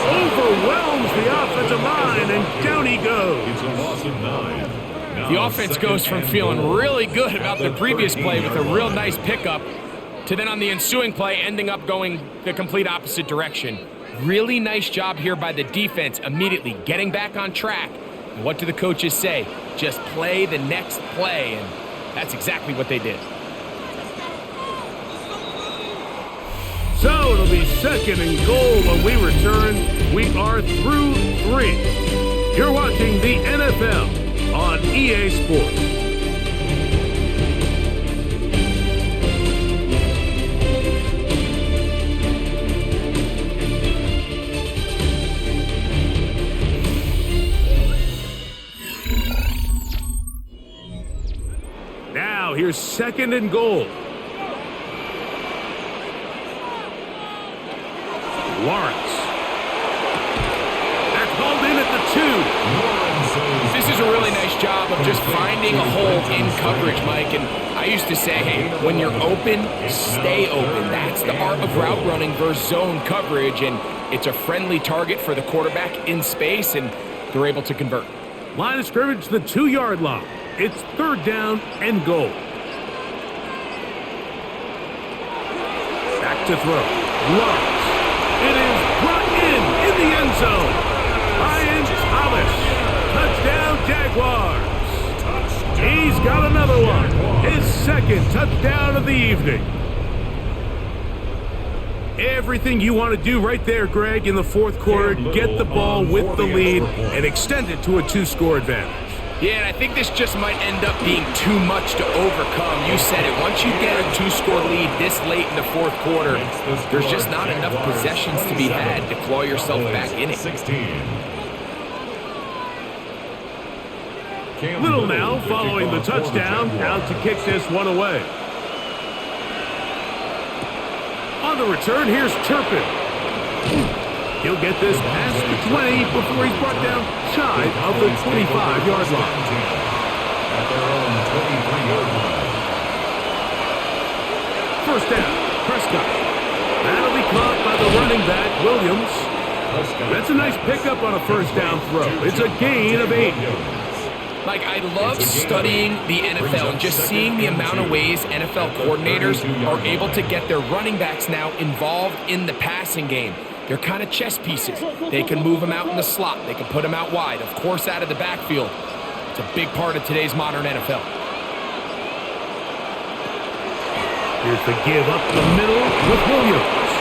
Overwhelms the offensive line, and down he goes. It's a loss of 9. The offense goes from feeling really good about the previous play with a real nice pickup to then on the ensuing play ending up going the complete opposite direction. Really nice job here by the defense, immediately getting back on track. And what do the coaches say? Just play the next play, and that's exactly what they did. be second and goal when we return. We are through 3. You're watching the NFL on EA Sports. Now here's second and goal. Lawrence. They're called in at the 2. This is a really nice job of just finding a hole in coverage, Mike. And I used to say, hey, when you're open, stay open. That's the art of route running versus zone coverage. And it's a friendly target for the quarterback in space, and they're able to convert. Line of scrimmage, the 2-yard line. It's third down and goal. Back to throw. Lawrence. It is brought in the end zone. Ryan Thomas. Touchdown, Jaguars. He's got another one. His second touchdown of the evening. Everything you want to do right there, Greg, in the fourth quarter. Get the ball with the lead and extend it to a 2-score advantage. Yeah, and I think this just might end up being too much to overcome. You said it. Once you get a 2-score lead this late in the fourth quarter, there's just not enough possessions to be had to claw yourself back in it. 16. Little now following the touchdown, out to kick this one away. On the return, here's Turpin. He'll get this past the 20 before he's brought down shy of the 25-yard line. At their own 23-yard line. First down, Prescott. That'll be caught by the running back, Williams. That's a nice pickup on a first down throw. It's a gain of 8. Mike, I love studying the NFL and just seeing the amount of ways NFL coordinators are able to get their running backs now involved in the passing game. They're kind of chess pieces. They can move them out in the slot. They can put them out wide, of course, out of the backfield. It's a big part of today's modern NFL. Here's the give up the middle with Williams.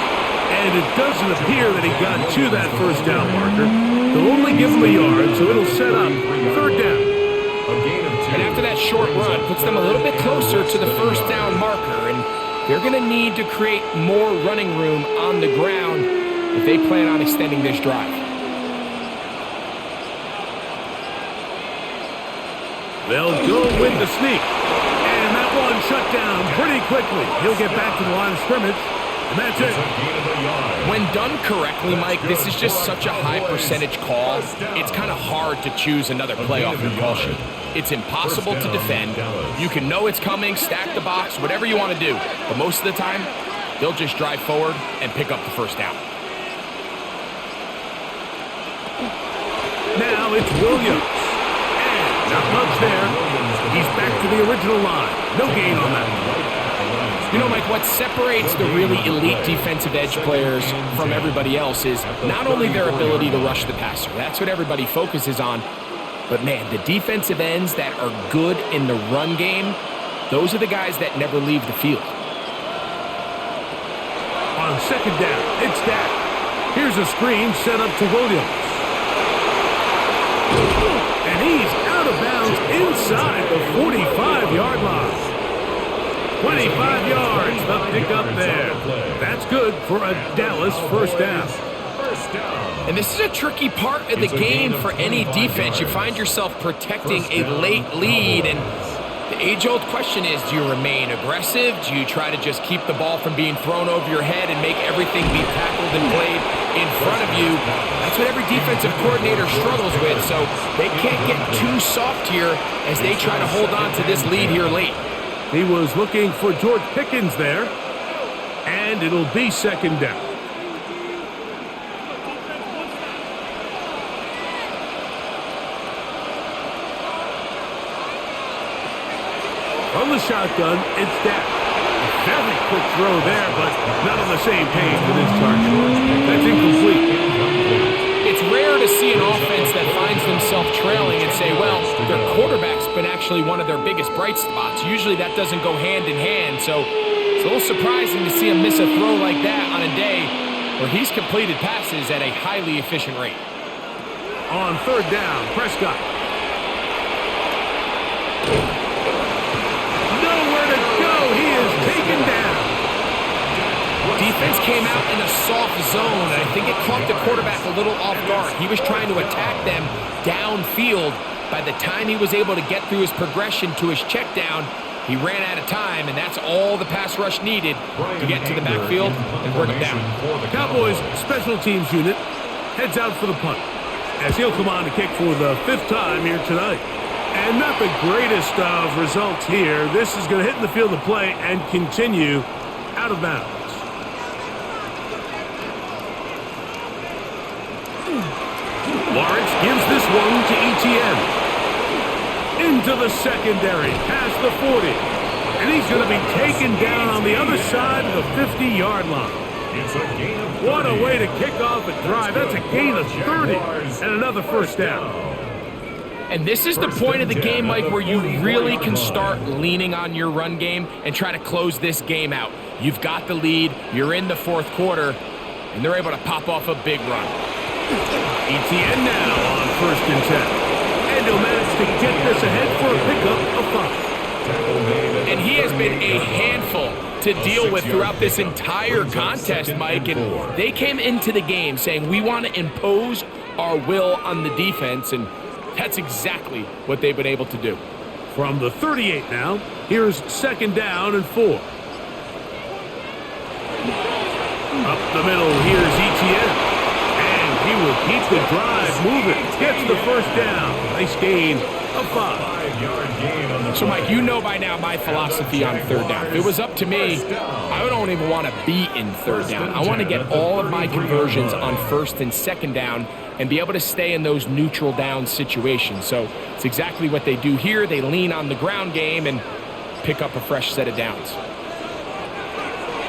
And it doesn't appear that he got to that first down marker. They'll only give him a yard, so it'll set up third down. And after that short run, puts them a little bit closer to the first down marker. And they're going to need to create more running room on the ground if they plan on extending this drive. They'll go with the sneak. And that one shut down pretty quickly. He'll get back to the line of scrimmage. And that's it. When done correctly, Mike, this is just such a high percentage call. It's kind of hard to choose another play off your call sheet. It's impossible to defend. You can know it's coming, stack the box, whatever you want to do. But most of the time, they'll just drive forward and pick up the first down. Now it's Williams. And not much there. He's back to the original line. No gain on that one. You know, Mike, what separates the really elite defensive edge players from everybody else is not only their ability to rush the passer. That's what everybody focuses on. But, man, the defensive ends that are good in the run game, those are the guys that never leave the field. On second down, it's Dak. Here's a screen set up to Williams. And he's out of bounds inside the 45-yard line. 25 yards, the pickup there. That's good for a Dallas first down. And this is a tricky part of the game for any defense. You find yourself protecting a late lead, and the age-old question is, do you remain aggressive? Do you try to just keep the ball from being thrown over your head and make everything be tackled and played in front of you? That's what every defensive coordinator struggles with, so they can't get too soft here as they try to hold on to this lead here late. He was looking for George Pickens there, and it'll be second down. From the shotgun, it's Dak. A very quick throw there, but not on the same page with his target. That's incomplete. It's rare to see an offense that finds themselves trailing and say, well, their quarterback's been actually actually one of their biggest bright spots. Usually that doesn't go hand in hand, so it's a little surprising to see him miss a throw like that on a day where he's completed passes at a highly efficient rate. On third down, Prescott. Nowhere to go. He is taken down. Defense came out in a soft zone, and I think it caught the quarterback a little off guard. He was trying to attack them downfield. By the time he was able to get through his progression to his check down, he ran out of time, and that's all the pass rush needed to get to the backfield and bring him down. Cowboys special teams unit heads out for the punt, as he'll come on to kick for the 5th time here tonight. And not the greatest of results here. This is going to hit in the field of play and continue out of bounds. Lawrence gives this one to ETN. Into the secondary, past the 40. And he's going to be taken down on the other side of the 50-yard line. It's a gain of 30. What a way to kick off a drive. That's a gain of 30 and another first down. And this is the point of the game, Mike, where you really can start leaning on your run game and try to close this game out. You've got the lead, you're in the 4th quarter, and they're able to pop off a big run. ETN now on 1st and 10. And he'll manage to get this ahead for a pickup of 5. And he has been a handful to deal with throughout this entire contest, Mike. And they came into the game saying, we want to impose our will on the defense, and that's exactly what they've been able to do. From the 38 now, here's 2nd down and 4. Up the middle, here's ETN. And he will keep the drive moving. Gets the first down. Nice gain of 5-yard gain on the So, Mike, you know by now my philosophy on 3rd down. If it was up to me, I don't even want to be in 3rd down. I want to get all of my conversions on 1st and 2nd down and be able to stay in those neutral down situations. So it's exactly what they do here. They lean on the ground game and pick up a fresh set of downs.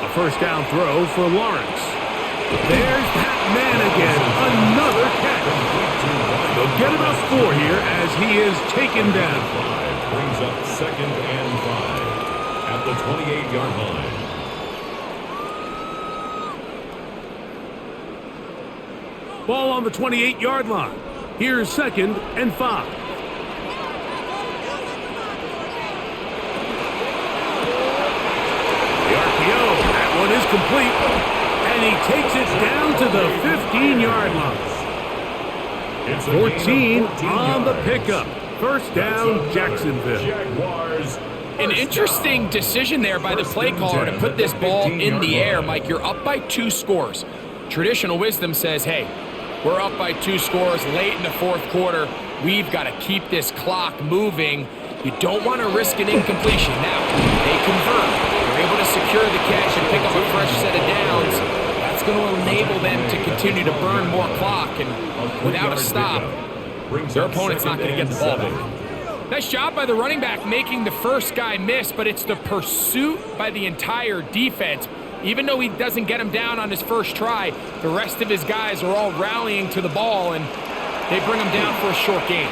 A first down throw for Lawrence. There's that man again. Another catch. They'll get about 4 here as he is taken down. Brings up 2nd and 5 at the 28-yard line. Ball on the 28-yard line. Here's 2nd and 5. The RPO. That one is complete. And he takes it down to the 15-yard line. 14 on the pickup. First down, Jacksonville. Jaguars. An interesting decision there by the play caller to put this ball in the air. Mike, you're up by 2 scores. Traditional wisdom says, hey, we're up by 2 scores late in the 4th quarter. We've got to keep this clock moving. You don't want to risk an incompletion. Now, they convert. They're able to secure the catch and pick up a fresh set of downs. That's going to enable them to continue to burn more clock, and without a stop, their opponent's not going to get the ball back. Nice job by the running back making the first guy miss, but it's the pursuit by the entire defense. Even though he doesn't get him down on his first try, the rest of his guys are all rallying to the ball, and they bring him down for a short gain.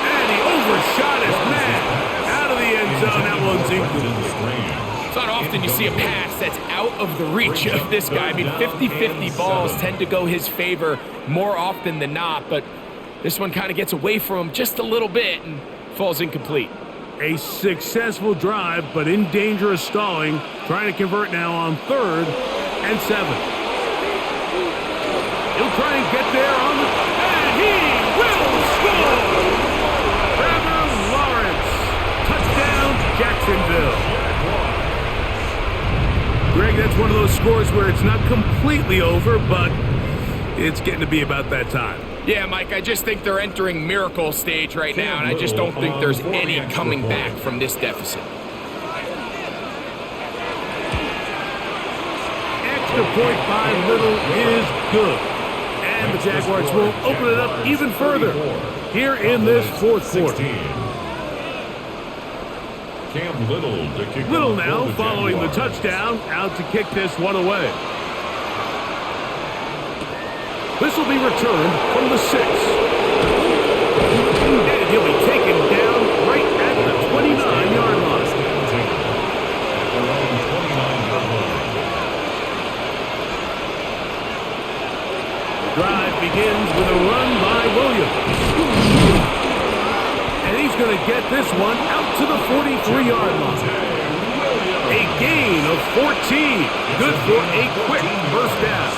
And he overshot his man. Out of the end zone, that one's incomplete. It's not often you see a pass that's out of the reach of this guy. I mean, 50-50 balls tend to go his favor more often than not, but this one kind of gets away from him just a little bit and falls incomplete. A successful drive, but in danger of stalling. Trying to convert now on 3rd and 7. He'll try and get there on the... And he will score! Trevor Lawrence. Touchdown, Jacksonville. Greg, that's one of those scores where it's not completely over, but it's getting to be about that time. Yeah, Mike, I just think they're entering miracle stage right now, and I just don't think there's any coming back from this deficit. Extra point by Little is good. And the Jaguars will open it up even further here in this 4th quarter. Cam Little now following the touchdown, out to kick this one away. This will be returned from the 6. And he'll be taken down drive begins with a run by Williams. And he's going to get this one out to the 43-yard line. A gain of 14. Good for a quick first down.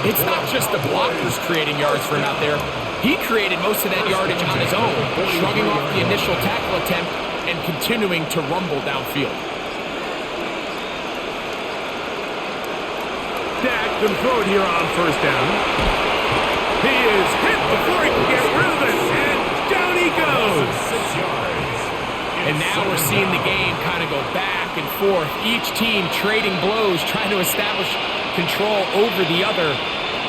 It's not just the blockers creating yards for him out there. He created most of that yardage on his own, shrugging off the initial tackle attempt and continuing to rumble downfield. Dak can throw it here on first down. He is hit before he can get rid of it, and down he goes. 6 yards. And now we're seeing the game kind of go back and forth. Each team trading blows, trying to establish control over the other.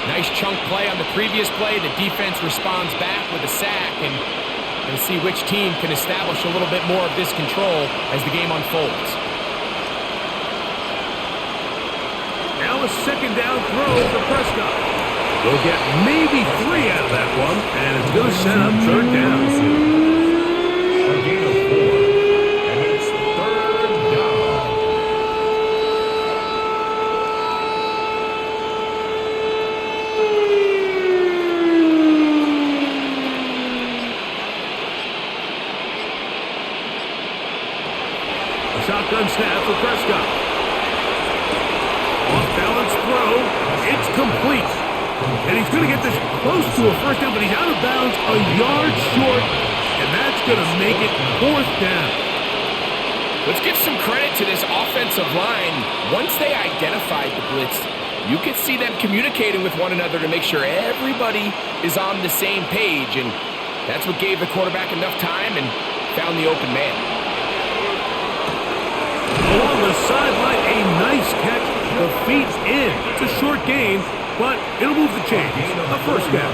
Nice chunk play on the previous play. The defense responds back with a sack, and we'll see which team can establish a little bit more of this control as the game unfolds. Now a second down throw for Prescott. They'll get maybe 3 out of that one, and it's going to set up third down. A gain of 4, and it's third down. A shotgun snap for Prescott. Off-balance throw. It's complete. And he's going to get this close to a first down, but he's out of bounds a yard short, and that's going to make it fourth down. Let's give some credit to this offensive line. Once they identified the blitz, you could see them communicating with one another to make sure everybody is on the same page, and that's what gave the quarterback enough time and found the open man. Along the sideline, a nice catch. The feet in. It's a short gain, but it'll move the chains. A first down.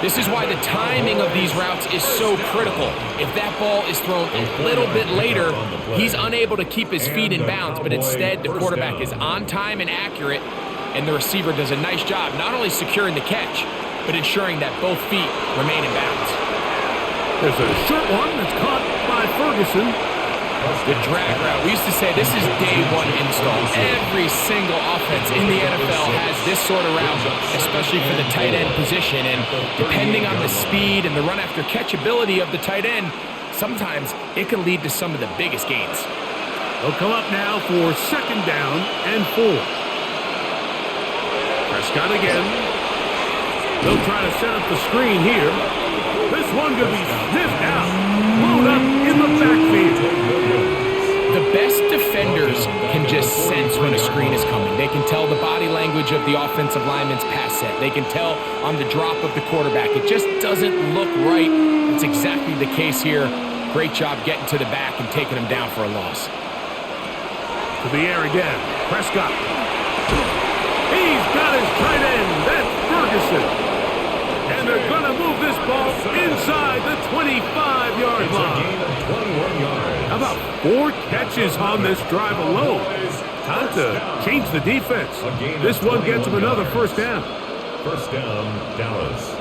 This is why the timing of these routes is so critical. If that ball is thrown a little bit later, he's unable to keep his feet in bounds, but instead the quarterback is on time and accurate, and the receiver does a nice job not only securing the catch, but ensuring that both feet remain in bounds. There's a short one that's caught by Ferguson. The drag route. We used to say this is day one install. Every single offense in the NFL has this sort of route, especially for the tight end position. And depending on the speed and the run after catch ability of the tight end, sometimes it can lead to some of the biggest gains. They'll come up now for second down and 4. Prescott again. They'll try to set up the screen here. This one could be sniffed out. Blown up in the backfield. The best defenders can just sense when a screen is coming. They can tell the body language of the offensive lineman's pass set. They can tell on the drop of the quarterback. It just doesn't look right. It's exactly the case here. Great job getting to the back and taking him down for a loss. To the air again. Prescott. He's got his tight end. That's Ferguson. And they're going to move this ball inside the 25-yard line. Gain of 21 yards. How about 4 catches on this drive alone? Time to change the defense. This one gets them another first down. First down, Dallas.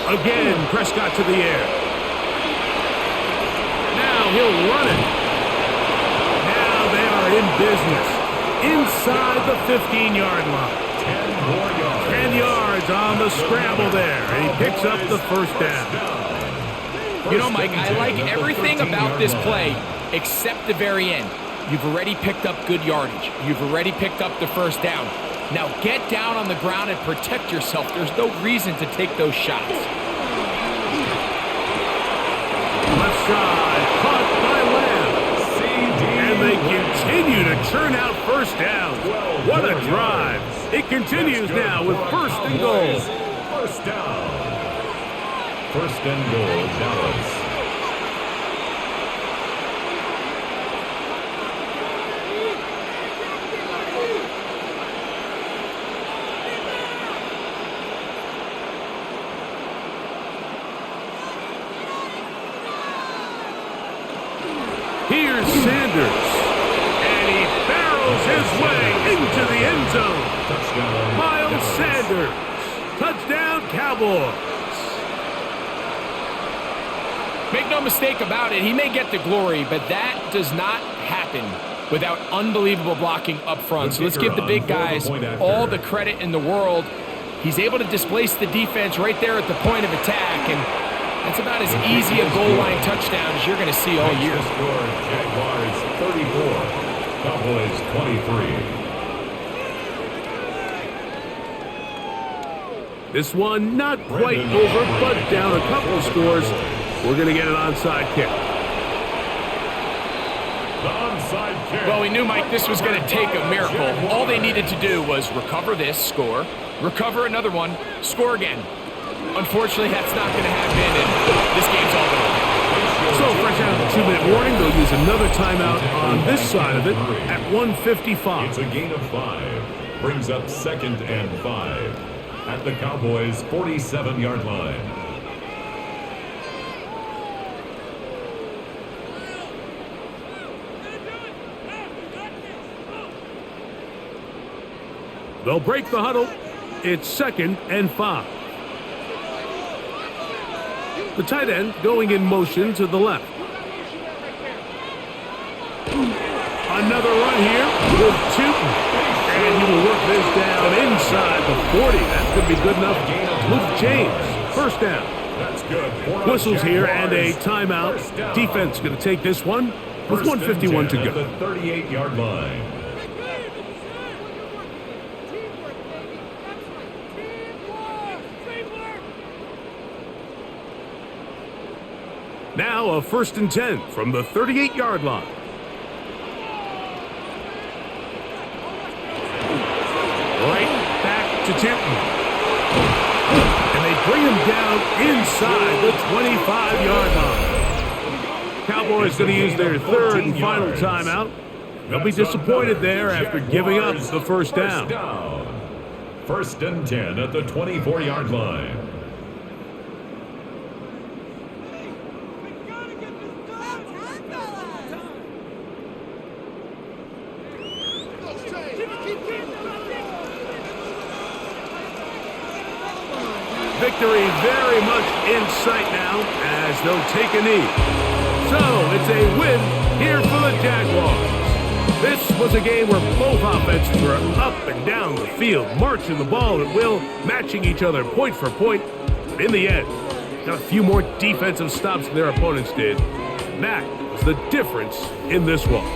Again, Prescott to the air. Now he'll run it. Now they are in business. Inside the 15-yard line. 10 more yards. 10 yards on the scramble there, and he picks up the first down. You know, Mike, I like everything about this play except the very end. You've already picked up good yardage. You've already picked up the first down. Now get down on the ground and protect yourself. There's no reason to take those shots. Left side, caught by Lamb. And they continue to churn out first downs. What a drive. It continues now with first and goal. First down. First and goal, Dallas. Here's Sanders. And he barrels his way into the end zone. Touchdown, Miles Dallas. Sanders. Touchdown, Cowboys. Make no mistake about it, he may get the glory, but that does not happen without unbelievable blocking up front. So let's give the big guys all the credit in the world. He's able to displace the defense right there at the point of attack, and that's about as easy a goal line touchdown as you're going to see all year. Jaguars 34, Cowboys 23. This one not quite over, but down a couple of scores. We're going to get an onside kick. Well, we knew, Mike, this was going to take a miracle. All they needed to do was recover this, score, recover another one, score again. Unfortunately, that's not going to happen, and this game's all over. So, fresh out of the 2-minute warning, they'll use another timeout on this side of it at 1:55. It's a gain of 5. Brings up 2nd and 5 at the Cowboys' 47-yard line. They'll break the huddle. It's 2nd and 5. The tight end going in motion to the left. Another run here with Tootin. And he will work this down inside the 40. That could be good enough. Luke James, first down. That's good. Whistles here and a timeout. Defense going to take this one with 1:51 to go. At the 38-yard line. Now a 1st and 10 from the 38-yard line. Right back to Tootin. And they bring him down inside the 25-yard line. Cowboys going to use their 3rd and final timeout. They'll be disappointed there after giving up the first down. 1st and 10 at the 24-yard line. Victory very much in sight now as they'll take a knee. So it's a win here for the Jaguars. This was a game where both offenses were up and down the field, marching the ball at will, matching each other point for point. But in the end, got a few more defensive stops than their opponents did. That was the difference in this one.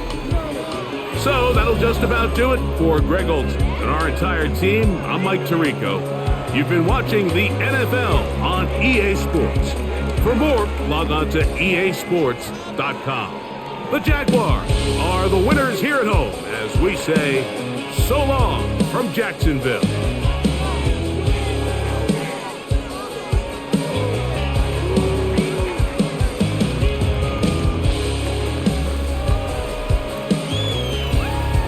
So that'll just about do it for Greg Olson and our entire team. I'm Mike Tirico. You've been watching the NFL on EA Sports. For more, log on to easports.com. The Jaguars are the winners here at home as we say so long from Jacksonville.